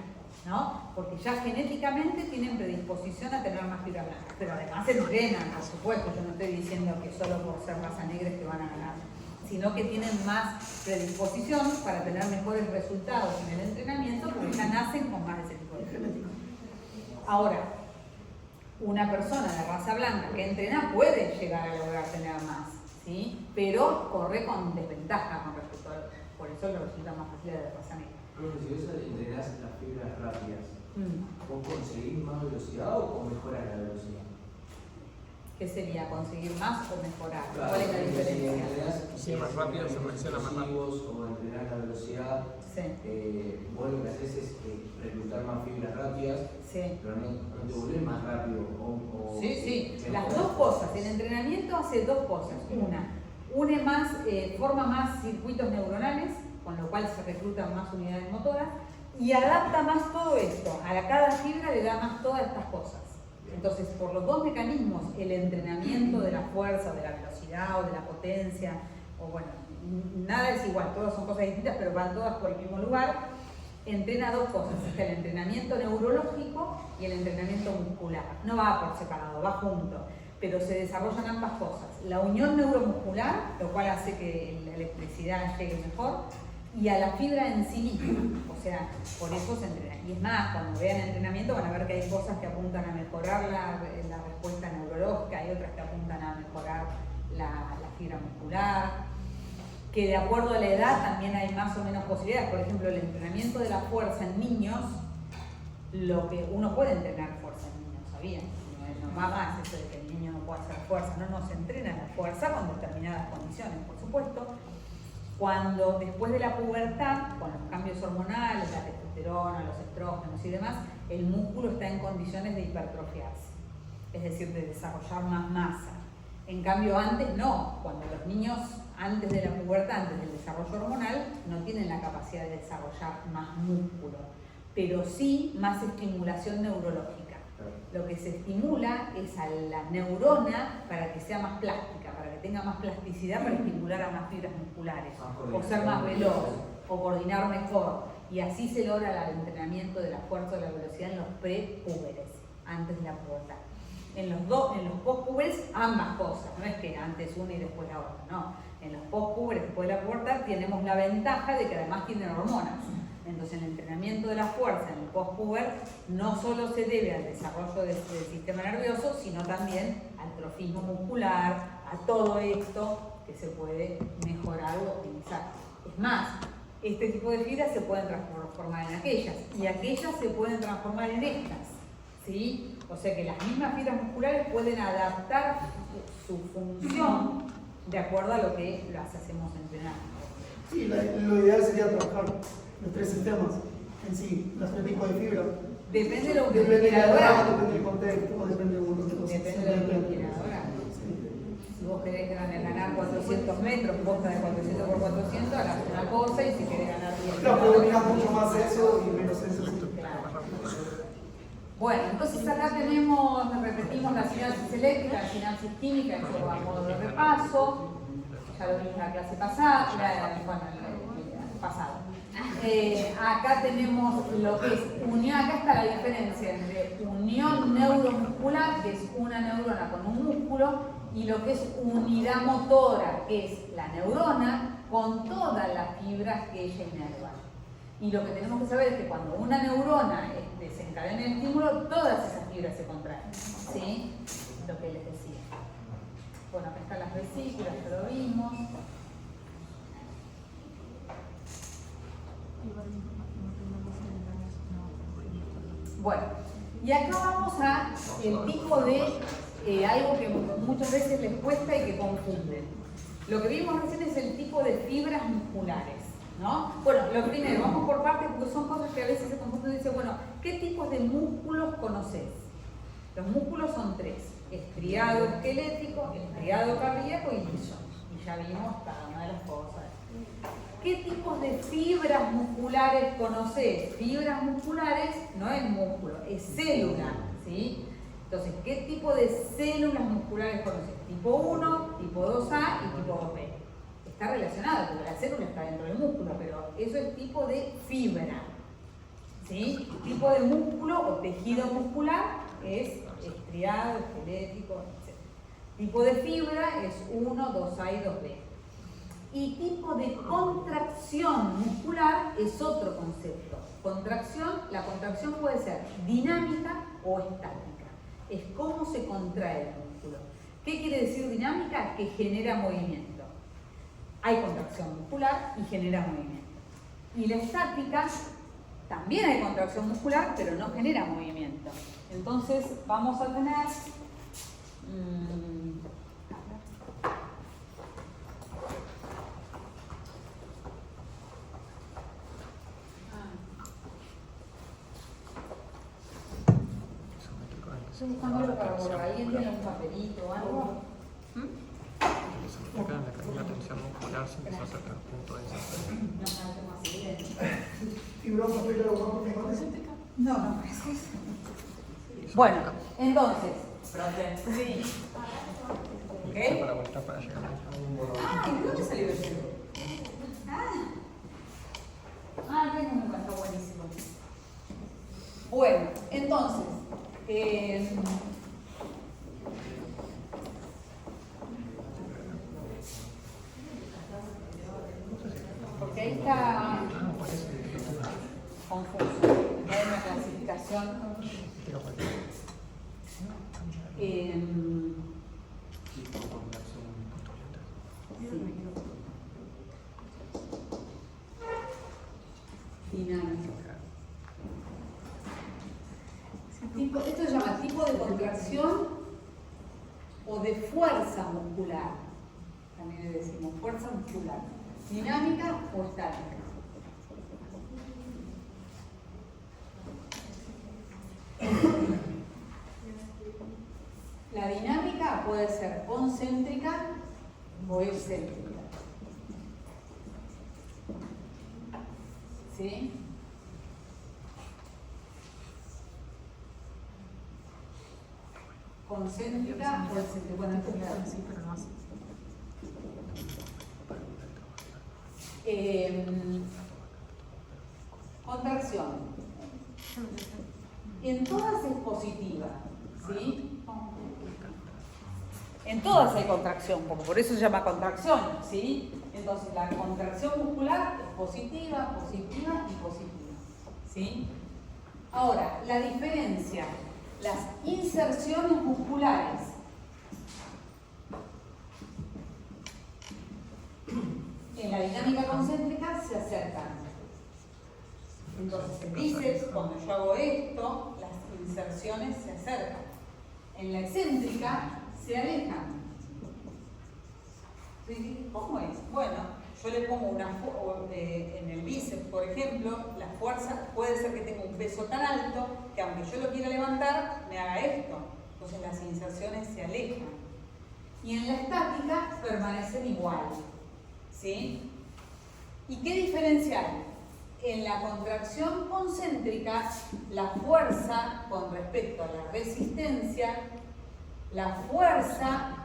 ¿no? Porque ya genéticamente tienen predisposición a tener más fibra blanca. Pero además se entrenan, por supuesto, yo no estoy diciendo que solo por ser raza negra es que van a ganar, sino que tienen más predisposición para tener mejores resultados en el entrenamiento porque ya nacen con más de ese tipo de genética. Ahora, una persona de raza blanca que entrena puede llegar a lograr tener más, ¿sí? Pero corre con desventaja con respecto a por eso le resulta más fácil de raza negra. Pero si vos entrenás las fibras rápidas, ¿vos conseguís más velocidad o mejorás la velocidad? ¿Qué sería? ¿Conseguir más o mejorar? Claro, ¿Cuál es la diferencia? Sí, más rápido se menciona más rápido. O entrenar la velocidad, Sí. vos lo que haces es reclutar más fibras rápidas, Sí. pero no te volvés más rápido. Sí. Las dos cosas. El entrenamiento hace dos cosas. Une más, forma más circuitos neuronales, con lo cual se reclutan más unidades motoras, y adapta más todo esto. A cada fibra le da más todas estas cosas. Entonces, por los dos mecanismos, el entrenamiento de la fuerza, o de la velocidad, o de la potencia, o bueno, nada es igual, todas son cosas distintas, pero van todas por el mismo lugar, entrena dos cosas, está el entrenamiento neurológico y el entrenamiento muscular. No va por separado, va junto, pero se desarrollan ambas cosas. La unión neuromuscular, lo cual hace que la electricidad llegue mejor, y a la fibra en sí misma, o sea, por eso se entrena. Y es más, cuando vean el entrenamiento van a ver que hay cosas que apuntan a mejorar la respuesta neurológica, hay otras que apuntan a mejorar la fibra muscular, que de acuerdo a la edad también hay más o menos posibilidades. Por ejemplo, el entrenamiento de la fuerza en niños, lo que uno puede entrenar fuerza en niños, ¿sabían? No va más eso de que el niño no puede hacer fuerza, no se entrena la fuerza con determinadas condiciones, por supuesto. Cuando después de la pubertad, con los cambios hormonales, la testosterona, los estrógenos y demás, el músculo está en condiciones de hipertrofiarse, es decir, de desarrollar más masa. En cambio, antes no, cuando los niños antes de la pubertad, antes del desarrollo hormonal, no tienen la capacidad de desarrollar más músculo, pero sí más estimulación neurológica. Lo que se estimula es a la neurona para que sea más plástica, para que tenga más plasticidad, para estimular a más fibras musculares, o ser más veloz, o coordinar mejor. Y así se logra el entrenamiento de la fuerza o de la velocidad en los prepúberes, antes de la pubertad. En los postpúberes, ambas cosas, no es que antes una y después la otra, no. En los postpúberes, después de la pubertad, tenemos la ventaja de que además tienen hormonas. Entonces el entrenamiento de la fuerza en el postpuber no solo se debe al desarrollo del sistema nervioso, sino también al trofismo muscular, a todo esto que se puede mejorar o optimizar. Es más, este tipo de fibras se pueden transformar en aquellas, y aquellas se pueden transformar en estas, ¿sí? O sea que las mismas fibras musculares pueden adaptar su función de acuerdo a lo que las hacemos entrenar. Sí, lo ideal sería trabajar los tres sistemas en sí, los tres tipos de fibra. Depende de lo que Depende de la quiera edad, lograr. depende del contexto, depende de un montón de cosas. Depende de lo que quiera lograr. Si vos querés ganar 400 metros, posta de 400 por 400, hagas una cosa, y si querés ganar 10 Claro, pero dominas mucho más eso y menos eso. Claro. Bueno, entonces acá repetimos la sinapsis eléctrica, la sinapsis química, eso a modo de repaso. Ya lo vimos en la clase pasada, acá tenemos lo que es unión, acá está la diferencia entre unión neuromuscular, que es una neurona con un músculo, y lo que es unidad motora, que es la neurona con todas las fibras que ella inerva. Y lo que tenemos que saber es que cuando una neurona desencadena el estímulo, todas esas fibras se contraen, ¿sí? Lo que les decía. Bueno, acá están las vesículas, que lo vimos. Bueno, y acá vamos a el tipo de algo que muchas veces les cuesta y que confunden. Lo que vimos recién es el tipo de fibras musculares, ¿no? Bueno, lo primero, vamos por partes porque son cosas que a veces se confunden y dicen, bueno, ¿qué tipos de músculos conoces? Los músculos son tres: estriado esquelético, estriado cardíaco y liso. Y ya vimos cada una de las cosas. ¿Qué tipos de fibras musculares conoces? Fibras musculares no es músculo, es célula, ¿sí? Entonces, ¿qué tipo de células musculares conoces? Tipo 1, tipo 2A y tipo 2B. Está relacionado porque la célula está dentro del músculo, pero eso es tipo de fibra, ¿sí? Tipo de músculo o tejido muscular es estriado, esquelético, etc. Tipo de fibra es 1, 2A y 2B. Y tipo de contracción muscular es otro concepto. La contracción puede ser dinámica o estática. Es cómo se contrae el músculo. ¿Qué quiere decir dinámica? Que genera movimiento. Hay contracción muscular y genera movimiento. Y la estática, también hay contracción muscular, pero no genera movimiento. Entonces vamos a tener... Estoy buscando algo para borrar. ¿Alguien tiene un papelito o algo? Se aplica en la tensión muscular sin que se acerque al punto de inserción. No, no tengo así bien. Fibrosa, pero no me conoces. No, no, eso es. Bueno, entonces. Sí. ¿Ok? Para voltar para llegar a ¿De dónde salió eso? Tengo uno, está buenísimo. Bueno, entonces. Porque ahí está confuso. Hay una clasificación. Dinámica. Esto se llama tipo de contracción o de fuerza muscular. También le decimos fuerza muscular. Dinámica o estática. La dinámica puede ser concéntrica o excéntrica. ¿Sí? Concéntrica o excéntrica. Bueno, esto es sí, pero no así. Contracción. En todas es positiva, ¿sí? En todas hay contracción, porque por eso se llama contracción, ¿sí? Entonces la contracción muscular es positiva, positiva y positiva, ¿sí? Ahora, la diferencia, las inserciones musculares. En la dinámica concéntrica se acercan. Entonces, en bíceps, cuando yo hago esto, las inserciones se acercan. En la excéntrica se alejan. ¿Cómo es? Bueno, yo le pongo en el bíceps, por ejemplo, la fuerza puede ser que tenga un peso tan alto que aunque yo lo quiera levantar, me haga esto. Entonces las inserciones se alejan. Y en la estática permanecen igual. ¿Sí? ¿Y qué diferencia hay? En la contracción concéntrica, la fuerza con respecto a la resistencia, la fuerza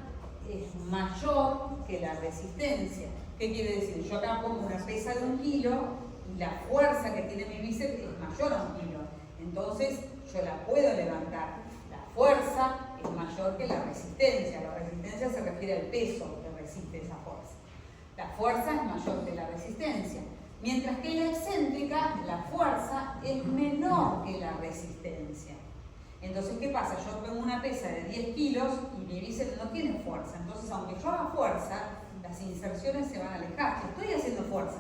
es mayor que la resistencia. ¿Qué quiere decir? Yo acá pongo una pesa de 1 kilo y la fuerza que tiene mi bíceps es mayor a 1 kilo. Entonces yo la puedo levantar. La fuerza es mayor que la resistencia. La resistencia se refiere al peso que resiste esa fuerza. La fuerza es mayor que la resistencia. Mientras que en la excéntrica, la fuerza es menor que la resistencia. Entonces, ¿qué pasa? Yo pongo una pesa de 10 kilos y mi bíceps no tiene fuerza. Entonces, aunque yo haga fuerza, las inserciones se van a alejar. Estoy haciendo fuerza,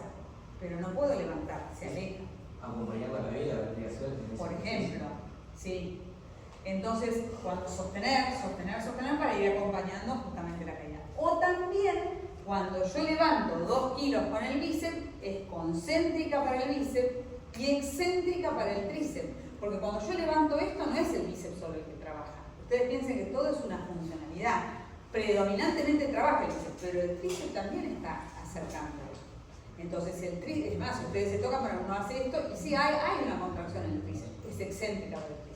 pero no puedo levantar, se aleja. Acompañar la caída, vendría a ser. Por ejemplo, ¿sí? Entonces, cuando sostener para ir acompañando justamente la caída. O también, cuando yo levanto 2 kilos con el bíceps, es concéntrica para el bíceps y excéntrica para el tríceps. Porque cuando yo levanto esto, no es el bíceps solo el que trabaja. Ustedes piensen que todo es una funcionalidad. Predominantemente trabaja el bíceps, pero el tríceps también está acercando. Entonces, el tríceps, es más, ustedes se tocan cuando uno hace esto, y sí, hay una contracción en el tríceps, es excéntrica para el tríceps.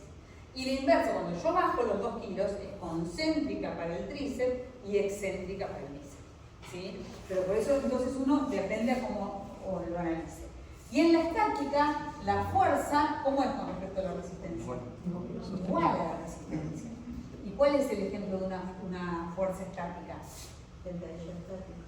Y la inversa, cuando yo bajo los 2 kilos, es concéntrica para el tríceps y excéntrica para el bíceps. ¿Sí? Pero por eso entonces uno depende a cómo lo analice. Y en la estática, la fuerza, ¿cómo es con respecto a la resistencia? Igual a la resistencia. ¿Y cuál es el ejemplo de una fuerza estática? Sentadilla estática.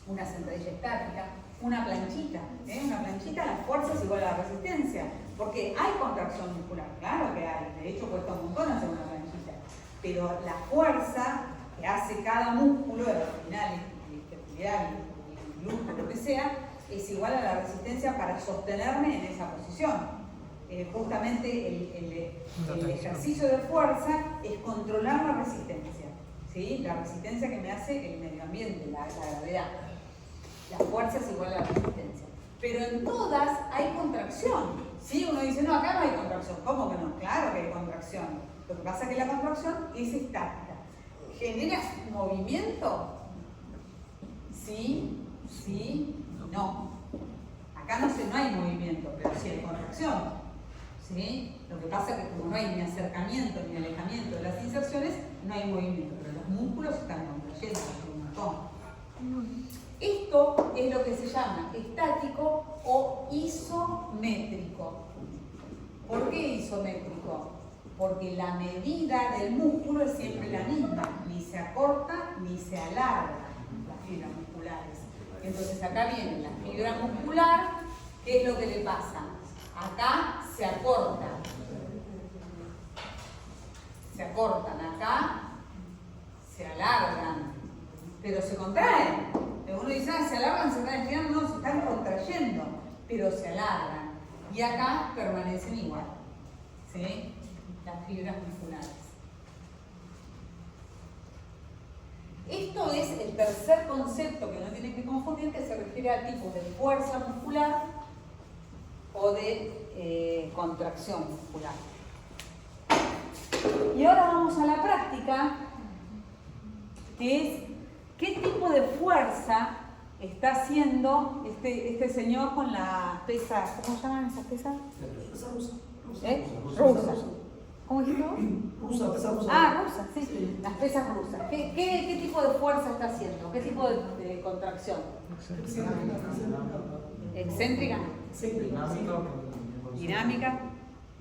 Una sentadilla estática, una planchita. Una planchita, la fuerza es igual a la resistencia. Porque hay contracción muscular, claro que hay. De hecho, cuesta un montón hacer una planchita. Pero la fuerza que hace cada músculo, el abdominal, el isquiotibial, el glúteo, lo que sea, es igual a la resistencia para sostenerme en esa posición. Justamente el ejercicio de fuerza es controlar la resistencia, ¿sí? La resistencia que me hace el medio ambiente, la gravedad. La fuerza es igual a la resistencia. Pero en todas hay contracción. ¿Sí? Uno dice, no, acá no hay contracción. ¿Cómo que no? Claro que hay contracción. Lo que pasa es que la contracción es estática. ¿Genera movimiento? Sí, sí, no. Acá no hay movimiento, pero sí hay contracción. ¿Sí? Lo que pasa es que como no hay ni acercamiento ni alejamiento de las inserciones, no hay movimiento, pero los músculos están contrayendo un montón. Esto es lo que se llama estático o isométrico. ¿Por qué isométrico? Porque la medida del músculo es siempre la misma, ni se acorta ni se alarga las fibras musculares. Entonces acá viene la fibra muscular, ¿qué es lo que le pasa? Acá se acortan, acá se alargan, pero se contraen. Uno dice, se alargan, se están estirando, no, se están contrayendo, pero se alargan. Y acá permanecen igual, ¿sí? Las fibras musculares. Esto es el tercer concepto que no tienen que confundir, que se refiere a tipos de fuerza muscular o de contracción muscular. Y ahora vamos a la práctica, que es qué tipo de fuerza está haciendo este señor con las pesas. ¿Cómo se llaman esas pesas? Rusas. ¿Cómo dijiste vos? Pesas rusas. Ah, rusas, sí. Las pesas rusas. ¿Qué tipo de fuerza está haciendo? ¿Qué tipo de contracción? ¿Excéntrica? Dinámica.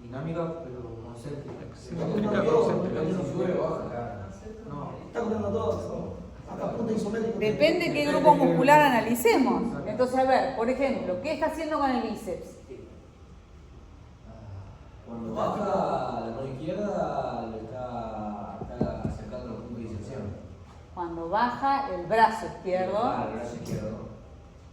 Dinámica, pero concéntrica. Excéntrica, concéntrica. Sube o baja. No. Está contando todo. Acá punto isométrico. Depende qué grupo muscular analicemos. Entonces, a ver, por ejemplo, ¿qué está haciendo con el bíceps? Cuando baja la mano izquierda, le está acercando los puntos de inserción. Cuando baja el brazo izquierdo. El brazo izquierdo.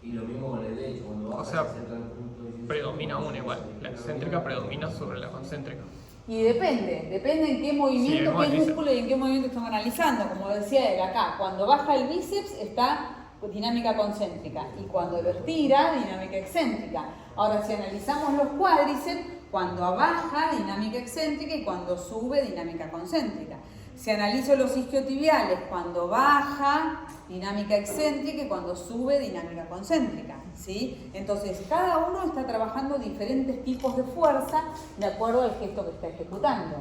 Y lo mismo con el derecho. Cuando baja, O sea, se acerca los puntos de inserción. predomina una igual. La excéntrica predomina sobre la concéntrica. Y depende en qué movimiento, Sí, qué dice. músculo y en qué movimiento estamos analizando. Como decía él acá, cuando baja el bíceps está dinámica concéntrica y cuando lo estira, dinámica excéntrica. Ahora, si analizamos los cuádriceps, cuando baja, dinámica excéntrica y cuando sube, dinámica concéntrica. Si analizo los isquiotibiales, cuando baja, dinámica excéntrica y cuando sube, dinámica concéntrica, ¿sí? Entonces, cada uno está trabajando diferentes tipos de fuerza de acuerdo al gesto que está ejecutando.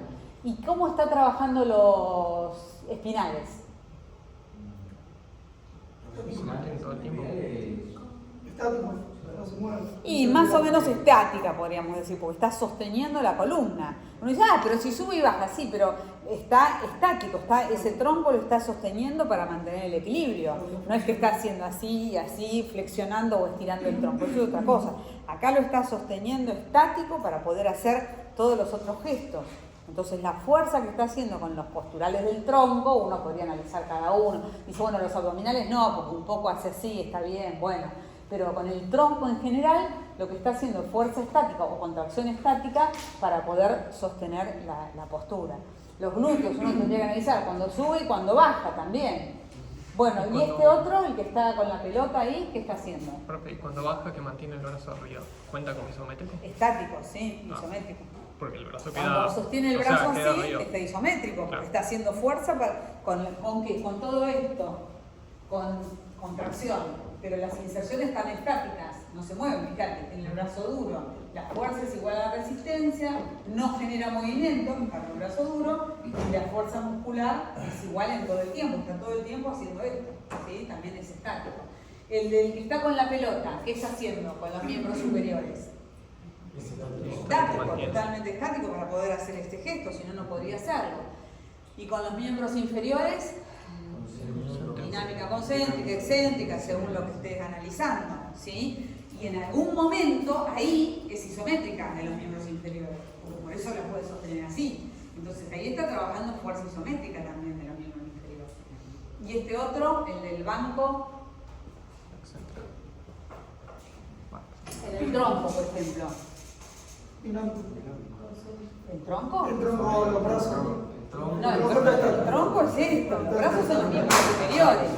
¿Y cómo está trabajando los espinales? Se mantiene todo el tiempo. Estático, no se mueve. Y más o menos estática, podríamos decir, porque está sosteniendo la columna. Uno dice, pero si sube y baja, sí, pero está estático, ese tronco lo está sosteniendo para mantener el equilibrio. No es que está haciendo así y así, flexionando o estirando el tronco, eso es otra cosa. Acá lo está sosteniendo estático para poder hacer todos los otros gestos. Entonces la fuerza que está haciendo con los posturales del tronco, uno podría analizar cada uno. Dice, bueno, los abdominales no, porque un poco hace así, está bien, bueno. Pero con el tronco en general, lo que está haciendo es fuerza estática o contracción estática para poder sostener la postura. Los glúteos uno tendría que analizar cuando sube y cuando baja también. Bueno, y este otro, el que está con la pelota ahí, ¿qué está haciendo? Profe, y cuando baja que mantiene el brazo arriba, ¿cuenta como isométrico? Estático, sí, Ah. isométrico. Porque el brazo queda... Cuando sostiene el o sea, brazo queda así, arriba. está isométrico, porque Claro. está haciendo fuerza ¿con qué? Con todo esto, con contracción, pero las inserciones están estáticas, no se mueven, fíjate, tiene el brazo duro, la fuerza es igual a la resistencia, no genera movimiento, para el brazo duro, y la fuerza muscular es igual en todo el tiempo, está todo el tiempo haciendo esto, ¿sí? También es estático. El del que está con la pelota, ¿qué está haciendo con los miembros superiores? Estático, totalmente estático para poder hacer este gesto, si no, no podría hacerlo. Y con los miembros inferiores, dinámica concéntrica, excéntrica, según lo que estés analizando, ¿sí? Y en algún momento ahí es isométrica de los miembros inferiores, porque por eso la puedes sostener así. Entonces ahí está trabajando fuerza isométrica también de los miembros inferiores. Y este otro, el del banco, en el tronco, por ejemplo. Y no, ¿El tronco? el tronco, los brazos. No, el tronco es esto, los brazos son los miembros superiores.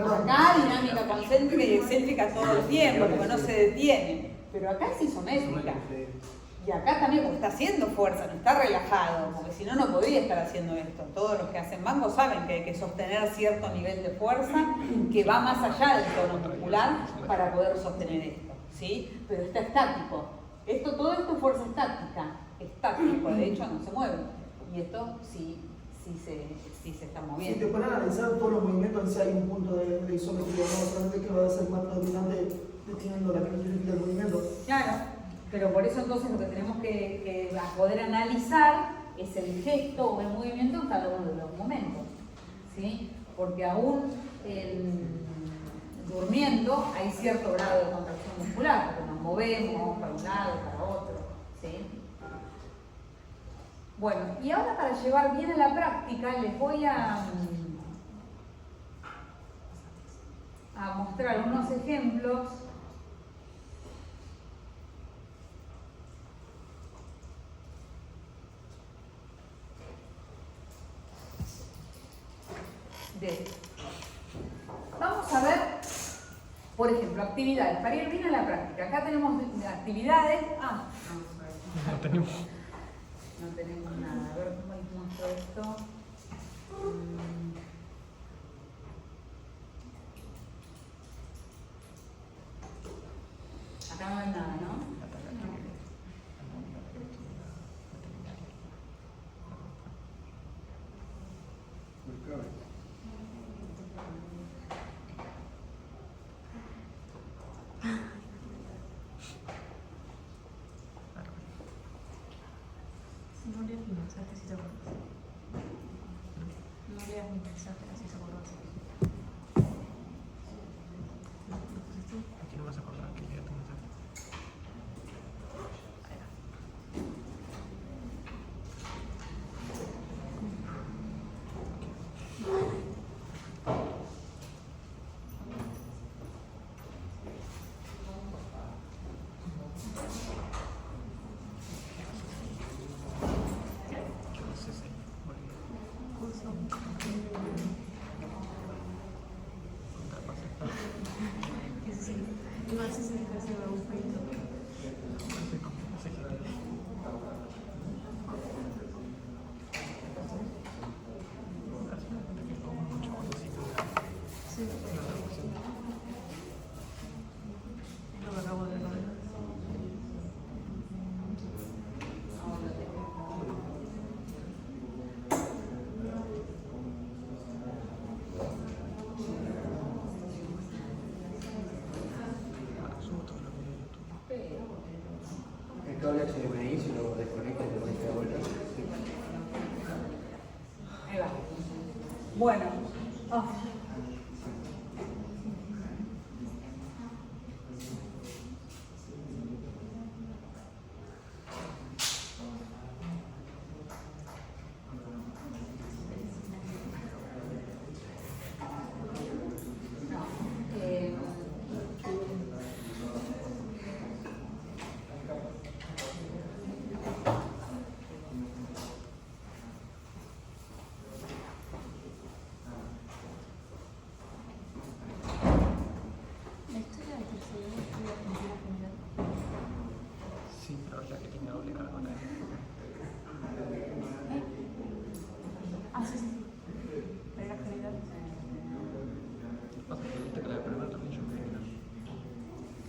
Acá dinámica concéntrica y excéntrica todo el tiempo, porque no se detiene. Pero acá es isométrica. Y acá también, porque está haciendo fuerza, no está relajado, porque si no, no podría estar haciendo esto. Todos los que hacen banco saben que hay que sostener cierto nivel de fuerza que va más allá del tono muscular para poder sostener esto, ¿sí? Pero está estático. Todo esto es fuerza estático, de hecho no se mueve. Y esto sí se está Si moviendo. te ponen a analizar todos los movimientos, si hay un punto de isometría, no solamente que va a ser más predominante destinando la característica del movimiento. Claro, pero por eso entonces lo que tenemos que poder analizar es el gesto o el movimiento en cada uno de los momentos, ¿sí? Porque aún durmiendo hay cierto grado de contracción muscular, porque nos movemos para un lado, para otro, ¿sí? Bueno, y ahora para llevar bien a la práctica les voy a mostrar unos ejemplos Vamos a ver, por ejemplo, actividades, para ir bien a la práctica. Acá tenemos actividades. No tenemos. No tenemos nada. A ver cómo les muestro esto. Acá no hay nada, ¿no? No leas mi mensaje si te acuerdas. No leas mi mensaje si te acuerdas. Aquí no vas a acordar que lea tu mensaje. El cable HDMI se lo desconecta y lo conecta de vuelta. Ahí va. Bueno.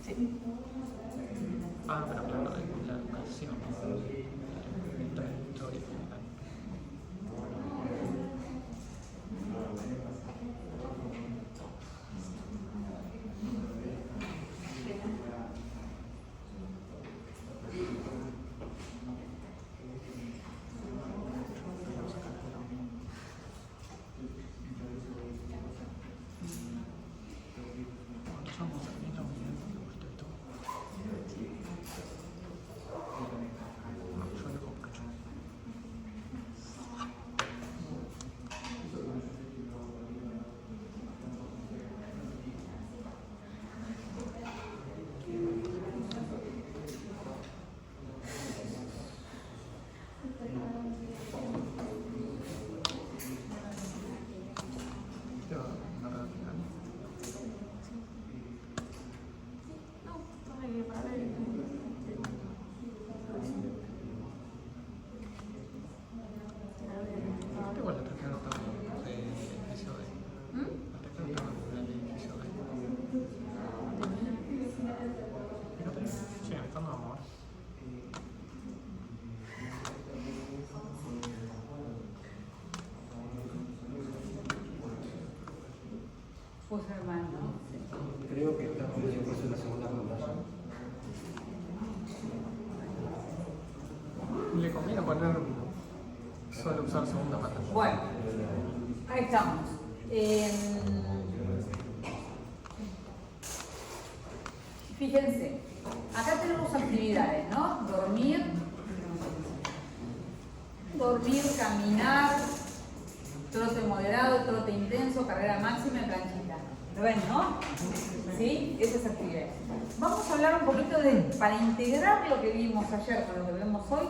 Sí. Ah, pero claro, la educación. Trayectoria general. Igual la tercera tabla de edificio de. La tercera tabla del edificio de. Sí, esta no vamos. Pues hermano. Creo que está como si fuese la segunda pantalla. Le conviene poner. Suele usar segunda pantalla. Bueno, ahí estamos. Fíjense, acá tenemos actividades, ¿no? Dormir, caminar, trote moderado, trote intenso, carrera máxima y planchita. ¿Lo ven, no? ¿Sí? Esas actividades. Vamos a hablar un poquito para integrar lo que vimos ayer con lo que vemos hoy,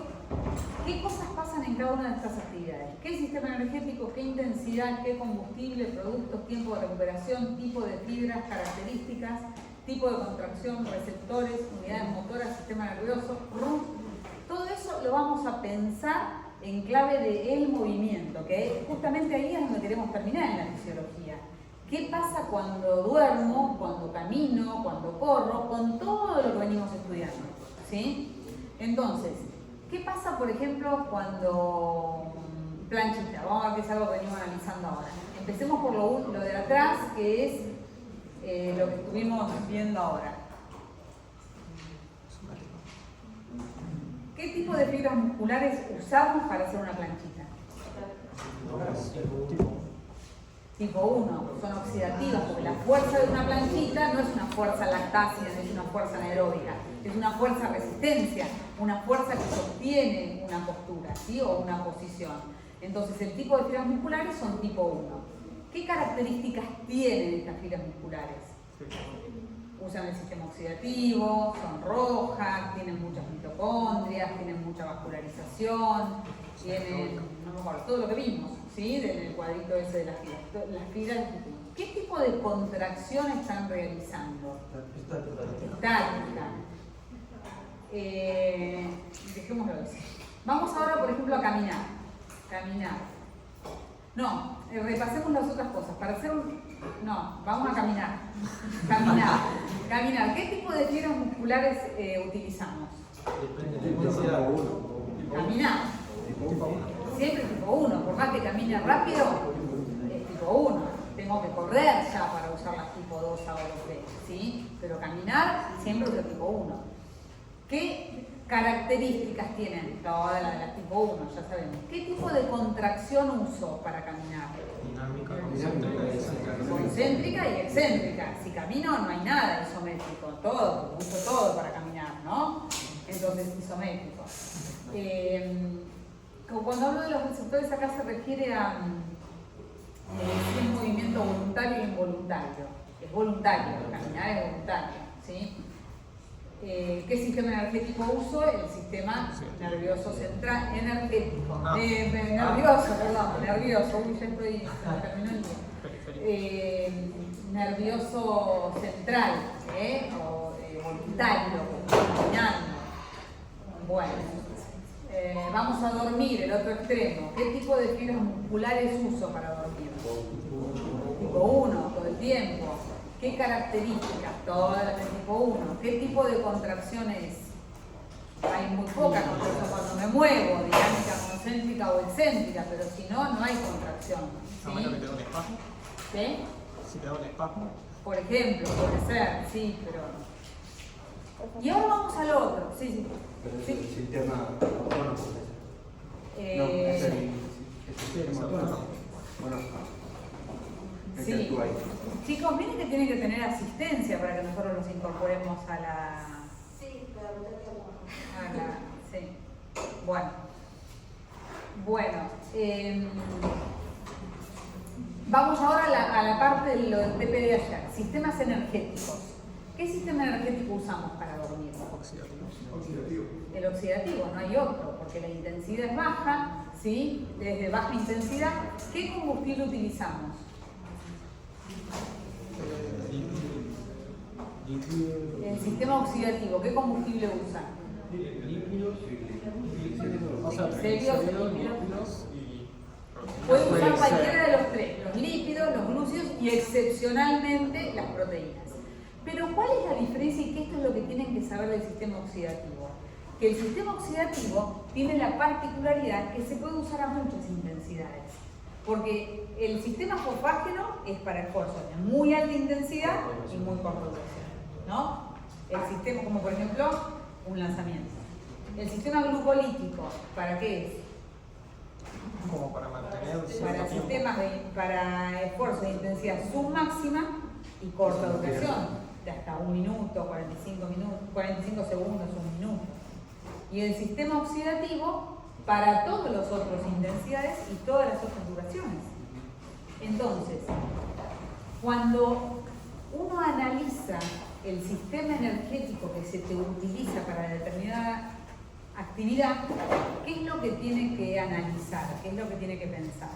¿qué cosas pasan en cada una de estas actividades? ¿Qué sistema energético, qué intensidad, qué combustible, productos, tiempo de recuperación, tipo de fibras, características, tipo de contracción, receptores, unidades motoras, sistema nervioso, todo eso lo vamos a pensar en clave del movimiento, que justamente ahí es donde queremos terminar en la fisiología. ¿Qué pasa cuando duermo, cuando camino, cuando corro, con todo lo que venimos estudiando? ¿Sí? Entonces, ¿qué pasa, por ejemplo, cuando planchita? Vamos a ver qué es algo que venimos analizando ahora. Empecemos por lo de atrás, que es lo que estuvimos viendo ahora. ¿Qué tipo de fibras musculares usamos para hacer una planchita? Tipo 1, son oxidativas, porque la fuerza de una planchita no es una fuerza lactácida, no es una fuerza anaeróbica, es una fuerza resistencia, una fuerza que sostiene una postura, ¿sí? O una posición. Entonces el tipo de fibras musculares son tipo 1. ¿Qué características tienen estas fibras musculares? Usan el sistema oxidativo, son rojas, tienen muchas mitocondrias, tienen mucha vascularización, tienen, no me acuerdo, todo lo que vimos, ¿sí? Del cuadrito ese de las fibras. ¿Qué tipo de contracción están realizando? Estática. Dejémoslo así. Vamos ahora, por ejemplo, a caminar. No, repasemos las otras cosas. Para hacer no, vamos a caminar. Caminar. ¿Qué tipo de fibras musculares utilizamos? Caminar. Siempre tipo 1. Por más que camine rápido, es tipo 1. Tengo que correr ya para usar las tipo 2 ahora, ¿sí? Pero caminar siempre es de tipo 1. ¿Qué características tienen todas las tipo 1? Ya sabemos. ¿Qué tipo de contracción uso para caminar? Dinámica, Concéntrica y excéntrica. Si camino no hay nada isométrico, todo, uso todo para caminar, ¿no? Entonces isométrico. Cuando hablo de los receptores acá se refiere a si es movimiento voluntario e involuntario. Es voluntario, caminar es voluntario, ¿sí? ¿Qué sistema energético uso? El sistema nervioso central, energético. Nervioso, uy, ya estoy, se me terminó el día. Nervioso central, o voluntario, caminando. Bueno, vamos a dormir, el otro extremo. ¿Qué tipo de fibras musculares uso para dormir? Tipo 1, todo el tiempo. ¿Qué características? Todas las tipo 1. ¿Qué tipo de contracción es? Hay muy poca contracción cuando me muevo, dinámica concéntrica o excéntrica, pero si no, no hay contracción. A menos que te da un espasmo. ¿Sí? Si te da un espasmo. Por ejemplo, puede ser, sí, pero... Y ahora vamos al otro, sí, sí. Pero es Sí. el sistema autónomo. No, es el sistema autónomo. Bueno, el que Sí. actúa ahí. Chicos, miren que tienen que tener asistencia para que nosotros los incorporemos a la... Sí, pero Sí. Bueno. Vamos ahora a la parte de lo del TP de ayer. Sistemas energéticos. ¿Qué sistema energético usamos para dormir? Oxidativo. El oxidativo, no hay otro, porque la intensidad es baja, ¿sí? Desde baja intensidad. ¿Qué combustible utilizamos? El sistema oxidativo, ¿qué combustible usa? Líquidos O sea, Líquidos, líquidos y Puede puede usar ser- cualquiera de los tres, los lípidos, los glúcidos y excepcionalmente las proteínas. Pero ¿cuál es la diferencia y qué esto es lo que tienen que saber del sistema oxidativo? Que el sistema oxidativo tiene la particularidad que se puede usar a muchas intensidades. Porque el sistema fosfágeno es para esfuerzos de muy alta intensidad y muy corta duración, ¿no? El sistema, como por ejemplo, un lanzamiento. El sistema glucolítico, ¿para qué es? como para mantener Para cierto tiempo. sistemas para esfuerzos de intensidad submáxima y corta duración, de hasta 1 minuto, 45 segundos, 1 minuto. Y el sistema oxidativo para todas las otras intensidades y todas las otras duraciones. Entonces, cuando uno analiza el sistema energético que se te utiliza para determinada actividad, ¿qué es lo que tiene que analizar? ¿Qué es lo que tiene que pensar?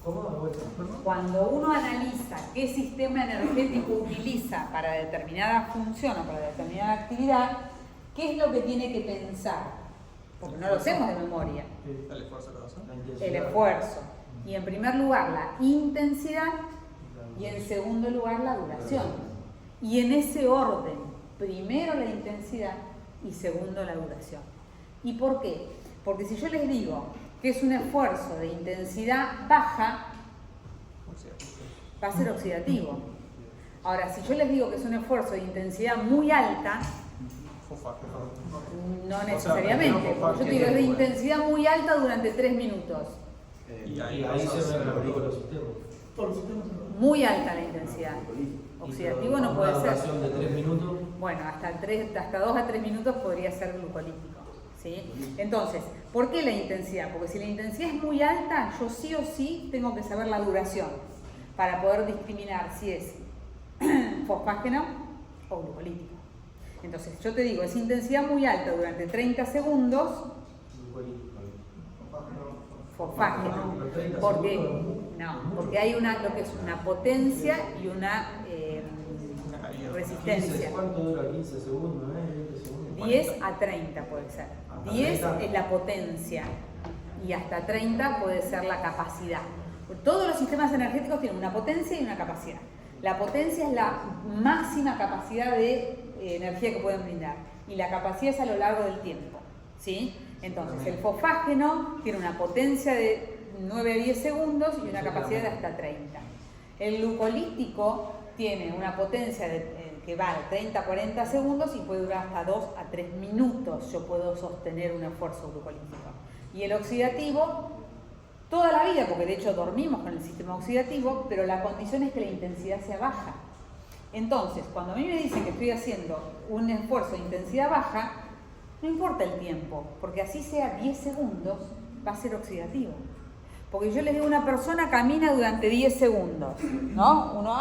¿Cómo? Vuelta. Cuando uno analiza qué sistema energético utiliza para determinada función o para determinada actividad, ¿qué es lo que tiene que pensar? Porque no lo hacemos de memoria. El esfuerzo que vas a hacer. La intensidad. El esfuerzo. Y en primer lugar la intensidad y en segundo lugar la duración. Y en ese orden, primero la intensidad y segundo la duración. ¿Y por qué? Porque si yo les digo que es un esfuerzo de intensidad baja, va a ser oxidativo. Ahora, si yo les digo que es un esfuerzo de intensidad muy alta, no necesariamente. Porque yo te digo es de intensidad muy alta durante 3 minutos. Y ahí se ven los sistemas. Todos los sistemas se van. Muy alta la intensidad. Oxidativo no puede ser. Una duración de 3 minutos. Bueno, hasta 2 a 3 minutos podría ser glucolítico, ¿sí? Entonces, ¿por qué la intensidad? Porque si la intensidad es muy alta, yo sí o sí tengo que saber la duración para poder discriminar si es fosfágeno o glucolítico. Entonces, yo te digo, es intensidad muy alta durante 30 segundos, fosfágeno, porque hay lo que es una potencia y una resistencia. ¿Cuánto dura? 15 segundos, 20 segundos. 10 a 30 puede ser. Hasta 10 30. es la potencia y hasta 30 puede ser la capacidad. Todos los sistemas energéticos tienen una potencia y una capacidad. La potencia es la máxima capacidad de energía que pueden brindar y la capacidad es a lo largo del tiempo, ¿sí? Entonces, el fosfágeno tiene una potencia de 9 a 10 segundos y una capacidad de hasta 30. El glucolítico tiene una potencia que va de 30 a 40 segundos y puede durar hasta 2 a 3 minutos. Yo puedo sostener un esfuerzo glucolítico. Y el oxidativo, toda la vida, porque de hecho dormimos con el sistema oxidativo, pero la condición es que la intensidad sea baja. Entonces, cuando a mí me dicen que estoy haciendo un esfuerzo de intensidad baja, no importa el tiempo, porque así sea 10 segundos, va a ser oxidativo. Porque yo les digo a una persona camina durante 10 segundos, ¿no? Uno,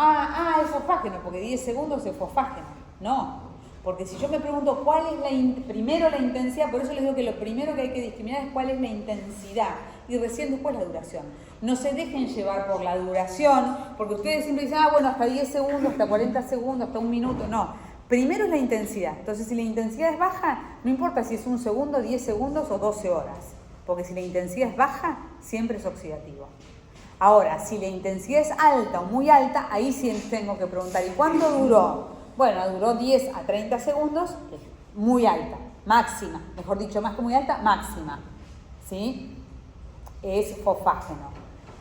es fosfágeno, porque 10 segundos es fosfágeno. No, porque si yo me pregunto cuál es primero la intensidad, por eso les digo que lo primero que hay que discriminar es cuál es la intensidad y recién después la duración. No se dejen llevar por la duración, porque ustedes siempre dicen, bueno, hasta 10 segundos, hasta 40 segundos, hasta 1 minuto. No, primero es la intensidad. Entonces, si la intensidad es baja, no importa si es 1 segundo, 10 segundos o 12 horas. Porque si la intensidad es baja, siempre es oxidativo. Ahora, si la intensidad es alta o muy alta, ahí sí tengo que preguntar, ¿y cuánto duró? Bueno, duró 10 a 30 segundos, es muy alta, máxima, mejor dicho, más que muy alta, máxima, ¿sí? Es fosfágeno.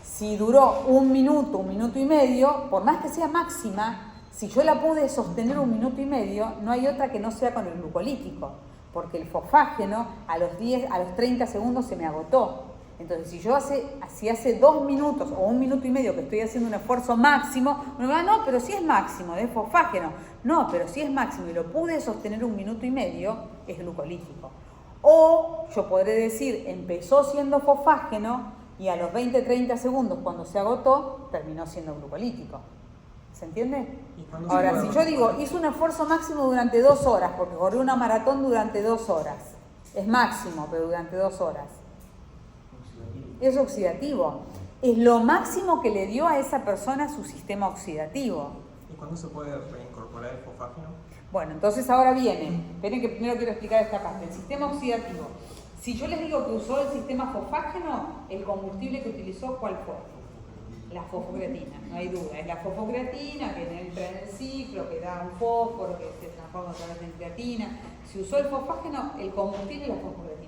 Si duró 1 minuto, 1 minuto y medio, por más que sea máxima, si yo la pude sostener 1 minuto y medio, no hay otra que no sea con el glucolítico, porque el fosfágeno a los 30 segundos se me agotó. Entonces, si hace 2 minutos o 1 minuto y medio que estoy haciendo un esfuerzo máximo, uno me va, no, pero si es máximo, es fosfágeno. No, pero si es máximo y lo pude sostener 1 minuto y medio, es glucolítico. O yo podré decir, empezó siendo fosfágeno y a los 20-30 segundos, cuando se agotó, terminó siendo glucolítico. ¿Se entiende? Ahora, si yo digo, hice un esfuerzo máximo durante 2 horas, porque corrí una maratón durante 2 horas, es máximo, pero durante 2 horas. Es oxidativo. Es lo máximo que le dio a esa persona su sistema oxidativo. ¿Y cuándo se puede reincorporar el fosfágeno? Bueno, entonces ahora viene. Esperen que primero quiero explicar esta parte. El sistema oxidativo. Si yo les digo que usó el sistema fosfágeno, el combustible que utilizó, ¿cuál fue? La fosfocreatina, no hay duda. Es la fosfocreatina que entra en el ciclo, que da un fósforo, que se transforma otra vez en creatina. Si usó el fosfágeno, el combustible es la fosfocreatina.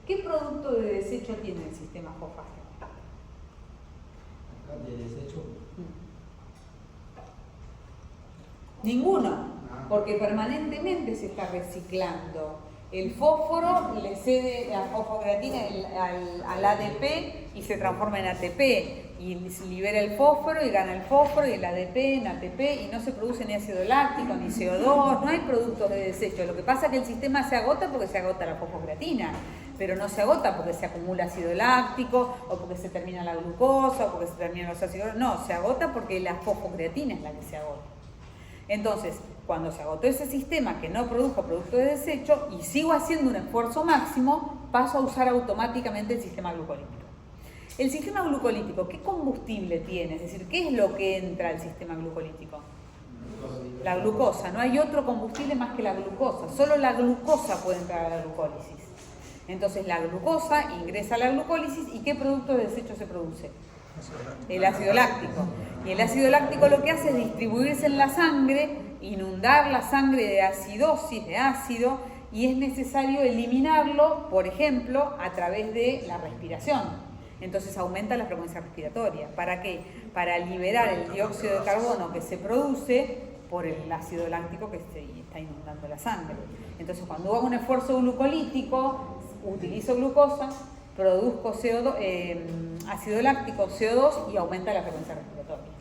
¿Qué producto de desecho tiene el sistema fosfágeno? De desecho. Ninguno, porque permanentemente se está reciclando. El fósforo le cede la fosfocreatina al ADP y se transforma en ATP. Y libera el fósforo y gana el fósforo y el ADP en ATP y no se produce ni ácido láctico ni CO2, no hay productos de desecho. Lo que pasa es que el sistema se agota porque se agota la fosfocreatina, pero no se agota porque se acumula ácido láctico o porque se termina la glucosa o porque se terminan los ácidos. No, se agota porque la fosfocreatina es la que se agota. Entonces, cuando se agotó ese sistema que no produjo producto de desecho y sigo haciendo un esfuerzo máximo, paso a usar automáticamente el sistema glucolítico. El sistema glucolítico, ¿qué combustible tiene? Es decir, ¿qué es lo que entra al sistema glucolítico? La glucosa. No hay otro combustible más que la glucosa. Solo la glucosa puede entrar a la glucólisis. Entonces la glucosa ingresa a la glucólisis y ¿qué producto de desecho se produce? El ácido láctico. Y el ácido láctico lo que hace es distribuirse en la sangre, inundar la sangre de acidosis, de ácido, y es necesario eliminarlo, por ejemplo, a través de la respiración. Entonces aumenta la frecuencia respiratoria. ¿Para qué? Para liberar el dióxido de carbono que se produce por el ácido láctico que está inundando la sangre. Entonces cuando hago un esfuerzo glucolítico, utilizo glucosa, produzco ácido láctico, CO2 y aumenta la frecuencia respiratoria.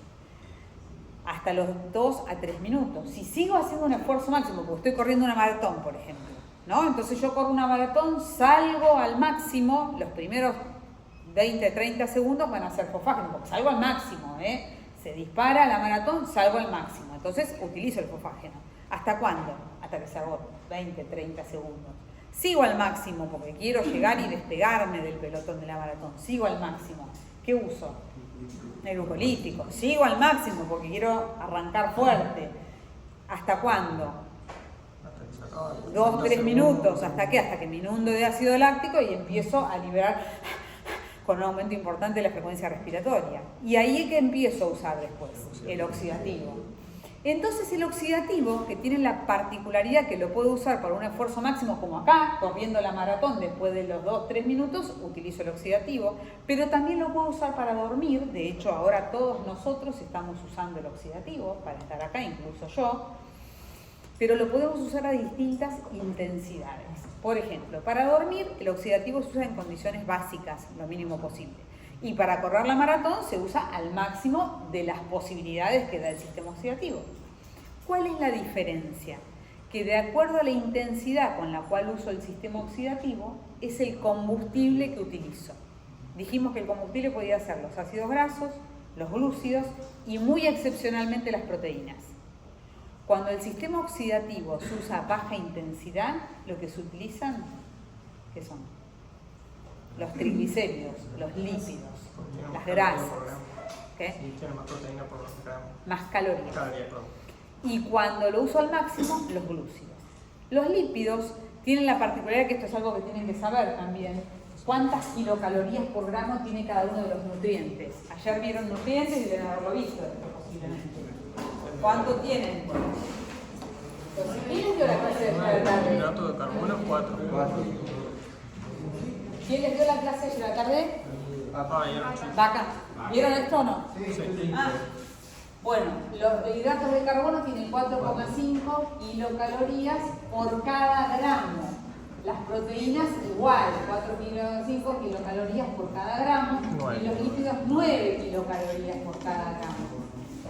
Hasta los 2 a 3 minutos. Si sigo haciendo un esfuerzo máximo, porque estoy corriendo una maratón, por ejemplo, ¿no? Entonces yo corro una maratón, salgo al máximo, los primeros 20-30 segundos van a ser fosfágeno, porque salgo al máximo, se dispara la maratón, salgo al máximo, entonces utilizo el fosfágeno. ¿Hasta cuándo? Hasta que se agote, 20-30 segundos. Sigo al máximo porque quiero llegar y despegarme del pelotón de la maratón, sigo al máximo. ¿Qué uso? El glucolítico. Sigo al máximo porque quiero arrancar fuerte. ¿Hasta cuándo? 2-3 minutos. ¿Hasta qué? Hasta que me inundo de ácido láctico y empiezo a liberar con un aumento importante de la frecuencia respiratoria. Y ahí es que empiezo a usar después el oxidativo. Entonces el oxidativo, que tiene la particularidad que lo puedo usar para un esfuerzo máximo, como acá, corriendo la maratón después de los 2-3 minutos, utilizo el oxidativo, pero también lo puedo usar para dormir. De hecho, ahora todos nosotros estamos usando el oxidativo para estar acá, incluso yo, pero lo podemos usar a distintas intensidades. Por ejemplo, para dormir, el oxidativo se usa en condiciones básicas, lo mínimo posible. Y para correr la maratón se usa al máximo de las posibilidades que da el sistema oxidativo. ¿Cuál es la diferencia? Que de acuerdo a la intensidad con la cual uso el sistema oxidativo, es el combustible que utilizo. Dijimos que el combustible podía ser los ácidos grasos, los glúcidos y muy excepcionalmente las proteínas. Cuando el sistema oxidativo se usa a baja intensidad, lo que se utilizan, ¿qué son? Los triglicéridos, los lípidos, las grasas. ¿Qué? Sí, tiene más proteína por gramo. Más calorías. Calorías, perdón. Y cuando lo uso al máximo, los glúcidos. Los lípidos tienen la particularidad, que esto es algo que tienen que saber también, cuántas kilocalorías por gramo tiene cada uno de los nutrientes. Ayer vieron nutrientes y deben haberlo visto, posiblemente. ¿Cuánto tienen? la tarde? Hidrato de carbono 4. ¿Quién les dio la clase ayer a la tarde? Vieron chicos. Vaca. ¿Vieron esto o no? Sí. Ah, bueno, los hidratos de carbono tienen 4,5 kilocalorías por cada gramo. Las proteínas igual, 4,5 kilocalorías por cada gramo. Y los lípidos 9 kilocalorías por cada gramo.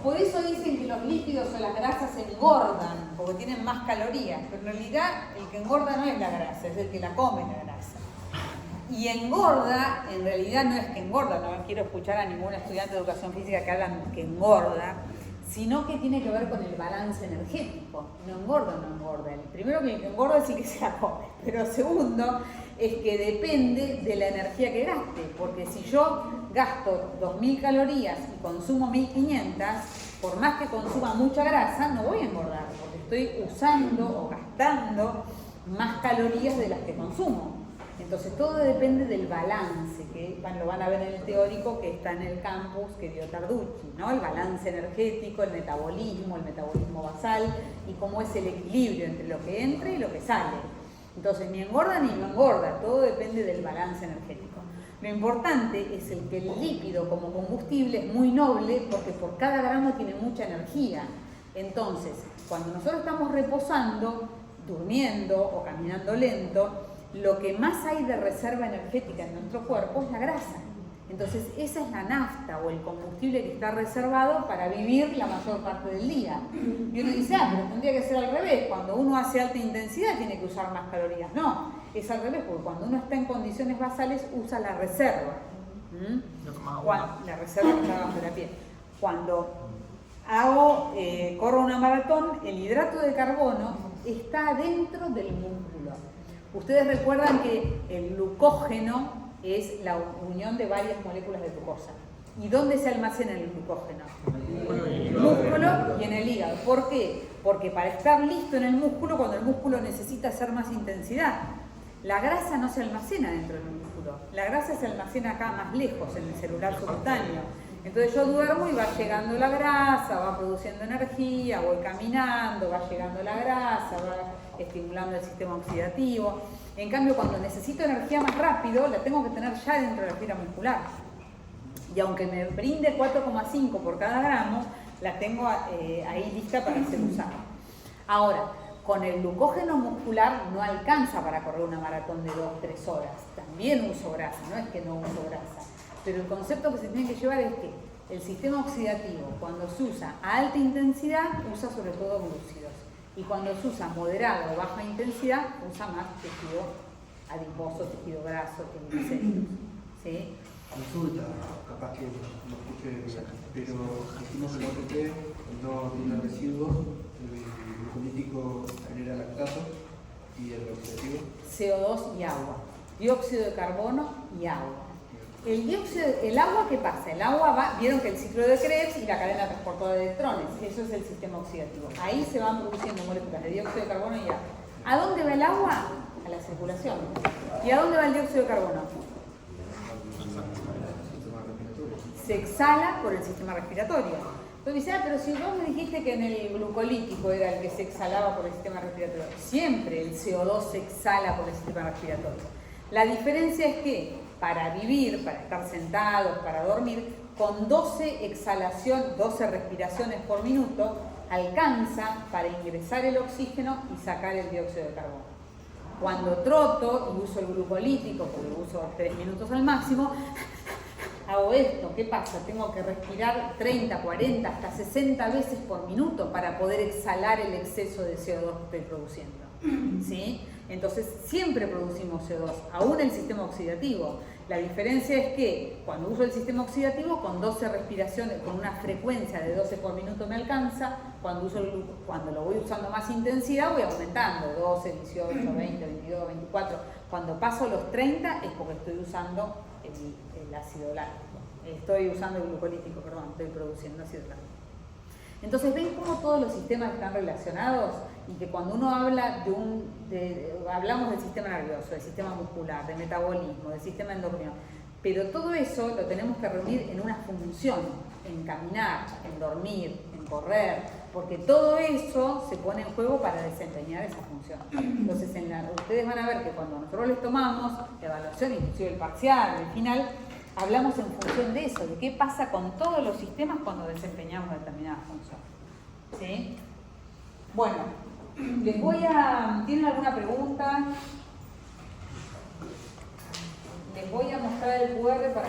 Por eso dicen que los lípidos o las grasas engordan, porque tienen más calorías. Pero en realidad el que engorda no es la grasa, es el que la come la grasa. Y engorda, en realidad no es que engorda, no quiero escuchar a ningún estudiante de educación física que hablan que engorda, sino que tiene que ver con el balance energético. No engorda o no engorda. El primero que engorda es el que se la come, pero segundo es que depende de la energía que gaste, porque si yo gasto 2.000 calorías y consumo 1.500, por más que consuma mucha grasa, no voy a engordar, porque estoy usando o gastando más calorías de las que consumo. Entonces todo depende del balance, que lo van a ver en el teórico que está en el campus que dio Tarducci, ¿no? El balance energético, el metabolismo basal y cómo es el equilibrio entre lo que entra y lo que sale. Entonces ni engorda ni no engorda, todo depende del balance energético. Lo importante es el que el lípido como combustible es muy noble porque por cada gramo tiene mucha energía. Entonces, cuando nosotros estamos reposando, durmiendo o caminando lento, lo que más hay de reserva energética en nuestro cuerpo es la grasa. Entonces esa es la nafta o el combustible que está reservado para vivir la mayor parte del día. Y uno dice, pero tendría que ser al revés, cuando uno hace alta intensidad tiene que usar más calorías. No, es al revés, porque cuando uno está en condiciones basales usa la reserva. La reserva que está bajo la piel. Cuando corro una maratón, el hidrato de carbono está dentro del músculo. Ustedes recuerdan que el glucógeno es la unión de varias moléculas de glucosa. ¿Y dónde se almacena el glucógeno? En el músculo y en el hígado. ¿Por qué? Porque para estar listo en el músculo, cuando el músculo necesita hacer más intensidad, la grasa no se almacena dentro del músculo. La grasa se almacena acá más lejos, en el celular subcutáneo. Entonces yo duermo y va llegando la grasa, va produciendo energía, voy caminando, va llegando la grasa, va estimulando el sistema oxidativo. En cambio, cuando necesito energía más rápido, la tengo que tener ya dentro de la fibra muscular. Y aunque me brinde 4,5 por cada gramo, la tengo ahí lista para ser usada. Ahora, con el glucógeno muscular no alcanza para correr una maratón de 2-3 horas. También uso grasa, no es que no uso grasa. Pero el concepto que se tiene que llevar es que el sistema oxidativo, cuando se usa a alta intensidad, usa sobre todo glúcidos. Y cuando se usa moderada o baja intensidad, usa más tejido adiposo, tejido graso, triglicéridos. ¿Sí? Consulta, capaz que no escuché bien, pero dijimos que el OTP no tiene residuos, el glucolítico genera lactato y el oxidativo. CO2 y agua, dióxido de carbono y agua. El agua, ¿qué pasa? El agua va, vieron que el ciclo de Krebs y la cadena transportadora de electrones, eso es el sistema oxidativo. Ahí se van produciendo moléculas de dióxido de carbono y agua. ¿A dónde va el agua? A la circulación. ¿Y a dónde va el dióxido de carbono? Se exhala por el sistema respiratorio. Entonces dice, pero si vos me dijiste que en el glucolítico era el que se exhalaba por el sistema respiratorio. Siempre el CO2 se exhala por el sistema respiratorio. La diferencia es que para vivir, para estar sentados, para dormir, con 12 respiraciones por minuto, alcanza para ingresar el oxígeno y sacar el dióxido de carbono. Cuando troto y uso el glucolítico, porque lo uso 3 minutos al máximo, hago esto. ¿Qué pasa? Tengo que respirar 30, 40, hasta 60 veces por minuto para poder exhalar el exceso de CO2 que estoy produciendo. ¿Sí? Entonces siempre producimos CO2, aún el sistema oxidativo. La diferencia es que cuando uso el sistema oxidativo, con 12 respiraciones, con una frecuencia de 12 por minuto me alcanza. Cuando lo voy usando más intensidad, voy aumentando, 12, 18, 20, 22, 24. Cuando paso los 30 es porque estoy usando el ácido láctico. Estoy usando el glucolítico, estoy produciendo ácido láctico. Entonces, ¿ven cómo todos los sistemas están relacionados? Y que cuando uno habla hablamos del sistema nervioso, del sistema muscular, del metabolismo, del sistema endocrino, pero todo eso lo tenemos que reunir en una función, en caminar, en dormir, en correr, porque todo eso se pone en juego para desempeñar esa función. Entonces, ustedes van a ver que cuando nosotros les tomamos la evaluación, inclusive el parcial, el final, hablamos en función de eso, de qué pasa con todos los sistemas cuando desempeñamos determinada función. ¿Sí? Bueno, ¿tienen alguna pregunta? Les voy a mostrar el QR para